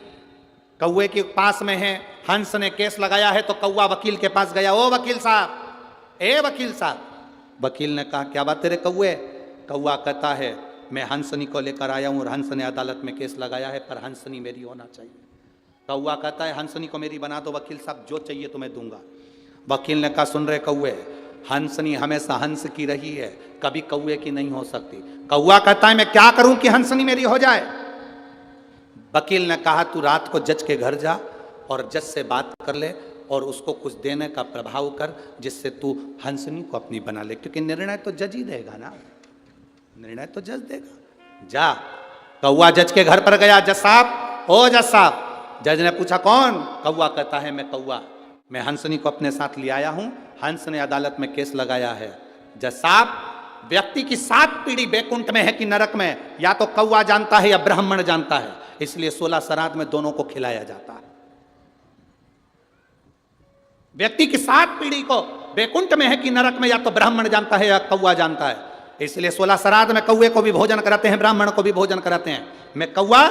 कौवे के पास में है, हंस ने केस लगाया है, तो कौवा वकील के पास गया। ओ वकील साहब, ए वकील साहब। वकील ने कहा क्या बात तेरे कौवे? कौवा कहता है मैं हंसनी को लेकर आया हूं और हंस ने अदालत में केस लगाया है, पर हंसनी मेरी होना चाहिए। कौवा कहता है हंसनी को मेरी बना दो वकील साहब, जो चाहिए तुम्हें दूंगा। वकील ने कहा सुन रहे कौवे, हंसनी हमेशा हंस की रही है, कभी कौवे की नहीं हो सकती। कौवा कहता है मैं क्या करूं कि हंसनी मेरी हो जाए? वकील ने कहा तू रात को जज के घर जा और जज से बात कर ले और उसको कुछ देने का प्रभाव कर, जिससे तू हंसनी को अपनी बना ले, क्योंकि निर्णय तो जज ही देगा ना, निर्णय तो जज देगा। जा। कौवा जज के घर पर गया। जज साहब, ओ जज साहब। जज ने पूछा कौन? कौवा कहता है मैं कौवा, मैं हंसनी को अपने साथ ले आया हूं, हंस ने अदालत में केस लगाया है। जज साहब, व्यक्ति की 7 पीढ़ी बैकुंठ में है कि नरक में, या तो कौवा जानता है या ब्राह्मण जानता है, इसलिए 16 श्राद्ध में दोनों को खिलाया जाता है। व्यक्ति की 7 पीढ़ी को बैकुंठ में है कि नरक में, या तो ब्राह्मण जानता है या कौवा जानता है, इसलिए 16 श्राद्ध में कौवे को भी भोजन कराते हैं, ब्राह्मण को भी भोजन कराते हैं। मैं कौवा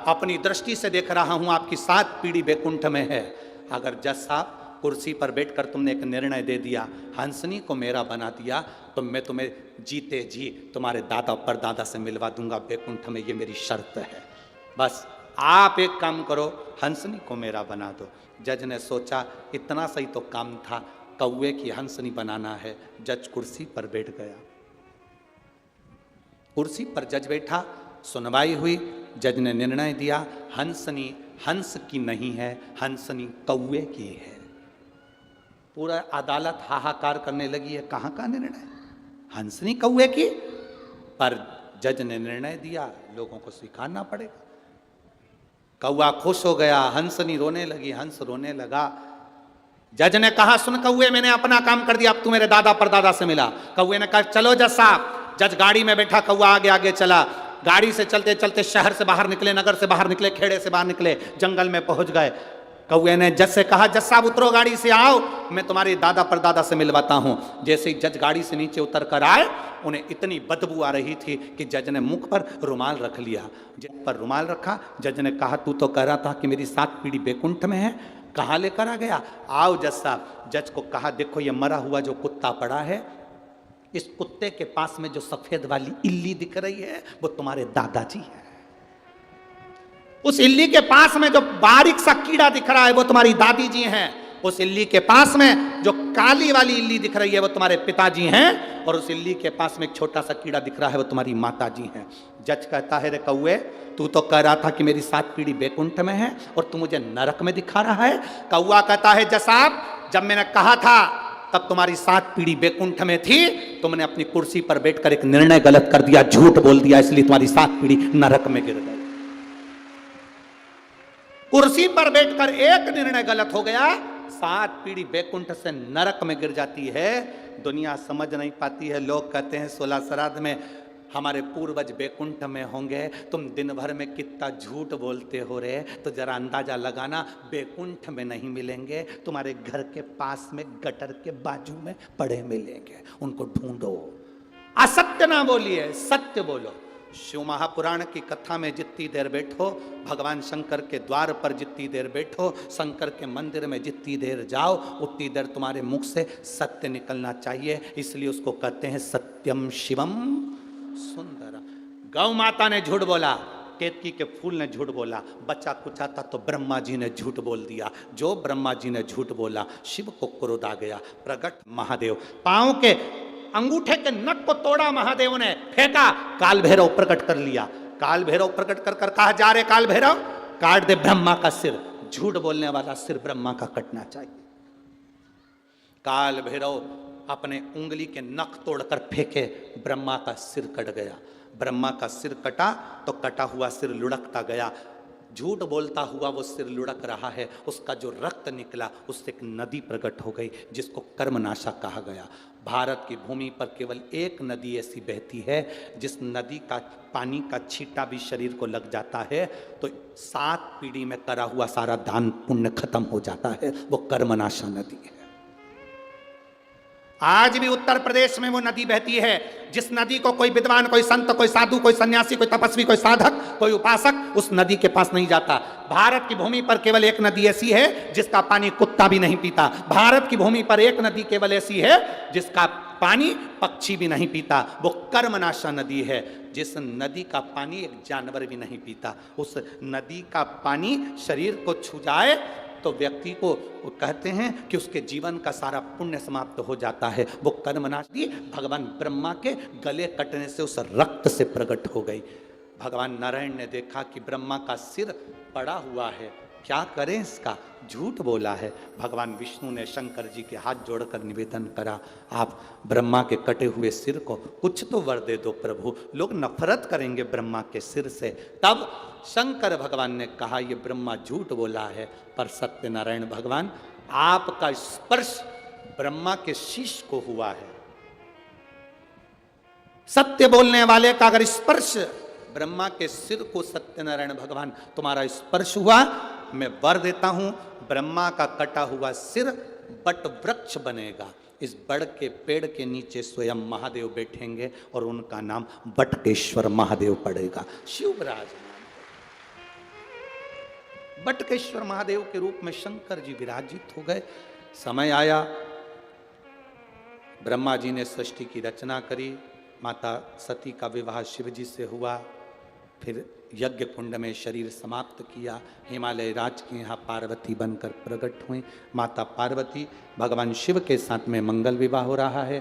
अपनी दृष्टि से देख रहा हूं आपकी 7 पीढ़ी बैकुंठ में है। अगर जज साहब कुर्सी पर बैठकर तुमने एक निर्णय दे दिया, हंसनी को मेरा बना दिया, तो मैं तुम्हें जीते जी तुम्हारे दादा परदादा से मिलवा दूंगा बैकुंठ में, ये मेरी शर्त है। बस आप एक काम करो, हंसनी को मेरा बना दो। जज ने सोचा इतना सही तो काम था, कौवे की हंसनी बनाना है। जज कुर्सी पर बैठ गया। कुर्सी पर जज बैठा, सुनवाई हुई। जज ने निर्णय दिया हंसनी हंस की नहीं है, हंसनी कौवे की है। पूरा अदालत हाहाकार करने लगी है, कहाँ का निर्णय, हंसनी कौवे की? पर जज ने निर्णय दिया, लोगों को स्वीकारना पड़ेगा। कौवा खुश हो गया, हंसनी रोने लगी, हंस रोने लगा। जज ने कहा सुन कौवे, मैंने अपना काम कर दिया, अब तू मेरे दादा परदादा से मिला। कौवे ने कहा चलो जज साहब। जज गाड़ी में बैठा, कौवा आगे आगे चला। गाड़ी से चलते चलते शहर से बाहर निकले, नगर से बाहर निकले, खेड़े से बाहर निकले, जंगल में पहुंच गए। कौवे ने जज से कहा जज साहब उतरो गाड़ी से, आओ मैं तुम्हारे दादा परदादा से मिलवाता हूं। जैसे ही जज गाड़ी से नीचे उतर कर आए, उन्हें इतनी बदबू आ रही थी कि जज ने मुख पर रुमाल रख लिया। जज पर रुमाल रखा। जज ने कहा तू तो कह रहा था कि मेरी 7 पीढ़ी बैकुंठ में है, कहाँ लेकर आ गया? आओ जज साहब। जज को कहा देखो ये मरा हुआ जो कुत्ता पड़ा है, इस कुत्ते के पास में जो सफेद वाली इल्ली दिख रही है वो तुम्हारे दादाजी है। उस इल्ली के पास में जो बारीक सा कीड़ा दिख रहा है वो तुम्हारी दादी जी हैं। उस इल्ली के पास में जो काली वाली इल्ली दिख रही है वो तुम्हारे पिताजी हैं, और उस इल्ली के पास में एक छोटा सा कीड़ा दिख रहा है वो तुम्हारी माताजी हैं। जज कहता है, रे कौए, तू तो कह रहा था कि मेरी 7 पीढ़ी बैकुंठ में है और तू मुझे नरक में दिखा रहा है। कौआ कहता है, जज साहब, जब मैंने कहा था तब तुम्हारी 7 पीढ़ी बैकुंठ में थी, तुमने अपनी कुर्सी पर बैठकर एक निर्णय गलत कर दिया, झूठ बोल दिया, इसलिए तुम्हारी 7 पीढ़ी नरक में गिर गई। कुर्सी पर बैठकर एक निर्णय गलत हो गया, 7 पीढ़ी बैकुंठ से नरक में गिर जाती है। दुनिया समझ नहीं पाती है। लोग कहते हैं 16 श्राद्ध में हमारे पूर्वज बैकुंठ में होंगे, तुम दिन भर में कितना झूठ बोलते हो रे, तो जरा अंदाजा लगाना, बैकुंठ में नहीं मिलेंगे, तुम्हारे घर के पास में गटर के बाजू में पड़े मिलेंगे, उनको ढूंढो। असत्य ना बोलिए, सत्य बोलो। शिव महापुराण की कथा में जितनी देर बैठो, भगवान शंकर के द्वार पर जितनी देर बैठो, शंकर के मंदिर में जितनी देर जाओ, उतनी देर तुम्हारे मुख से सत्य निकलना चाहिए। इसलिए उसको कहते हैं सत्यम शिवम सुंदर। गौ माता ने झूठ बोला, केतकी के फूल ने झूठ बोला, बच्चा कुचा था तो ब्रह्मा जी ने झूठ बोल दिया। जो ब्रह्मा जी ने झूठ बोला, शिव को क्रोध आ गया। प्रकट महादेव, पांव के अंगूठे के नख को तोड़ा महादेव ने, फेंका, काल भैरव प्रकट कर लिया। काल भैरव प्रकट कर कर कहा, जा रे काल भैरव, काट दे ब्रह्मा का सिर। झूठ बोलने वाला सिर ब्रह्मा का कटना चाहिए। काल भैरव अपने उंगली के नख तोड़कर फेंके, ब्रह्मा का सिर कट गया। ब्रह्मा का सिर कटा तो कटा हुआ सिर लुढ़कता गया। झूठ बोलता हुआ वो सिर लुढ़क रहा है, उसका जो रक्त निकला उससे एक नदी प्रकट हो गई जिसको कर्मनाशा कहा गया। भारत की भूमि पर केवल एक नदी ऐसी बहती है जिस नदी का पानी का छींटा भी शरीर को लग जाता है तो 7 पीढ़ी में करा हुआ सारा दान पुण्य खत्म हो जाता है। वो कर्मनाशा नदी है। आज भी उत्तर प्रदेश में वो नदी बहती है जिस नदी को कोई विद्वान, कोई संत, कोई साधु, कोई सन्यासी, कोई तपस्वी, कोई साधक, कोई उपासक उस नदी के पास नहीं जाता। भारत की भूमि पर केवल एक नदी ऐसी है जिसका पानी कुत्ता भी नहीं पीता। भारत की भूमि पर एक नदी केवल ऐसी है जिसका पानी पक्षी भी नहीं पीता। वो कर्मनाशा नदी है। जिस नदी का पानी एक जानवर भी नहीं पीता, उस नदी का पानी शरीर को छू जाए तो व्यक्ति को कहते हैं कि उसके जीवन का सारा पुण्य समाप्त हो जाता है। वो कर्मनाशी भगवान ब्रह्मा के गले कटने से उस रक्त से प्रकट हो गई। भगवान नारायण ने देखा कि ब्रह्मा का सिर पड़ा हुआ है, क्या करें इसका, झूठ बोला है। भगवान विष्णु ने शंकर जी के हाथ जोड़कर निवेदन करा, आप ब्रह्मा के कटे हुए सिर को कुछ तो वर दे दो प्रभु, लोग नफरत करेंगे ब्रह्मा के सिर से। तब शंकर भगवान ने कहा, ये ब्रह्मा झूठ बोला है, पर सत्यनारायण भगवान आपका स्पर्श ब्रह्मा के शीश को हुआ है। सत्य बोलने वाले का अगर स्पर्श ब्रह्मा के सिर को, सत्यनारायण भगवान तुम्हारा स्पर्श हुआ, मैं वर देता हूं, ब्रह्मा का कटा हुआ सिर बट वृक्ष बनेगा। इस बड़ के पेड़ के नीचे स्वयं महादेव बैठेंगे और उनका नाम बटकेश्वर महादेव पड़ेगा। शिवराज बटकेश्वर महादेव के रूप में शंकर जी विराजित हो गए। समय आया, ब्रह्मा जी ने सृष्टि की रचना करी, माता सती का विवाह शिव जी से हुआ, फिर यज्ञ कुंड में शरीर समाप्त किया। हिमालय राज के यहाँ पार्वती बनकर प्रकट हुई। माता पार्वती भगवान शिव के साथ में मंगल विवाह हो रहा है।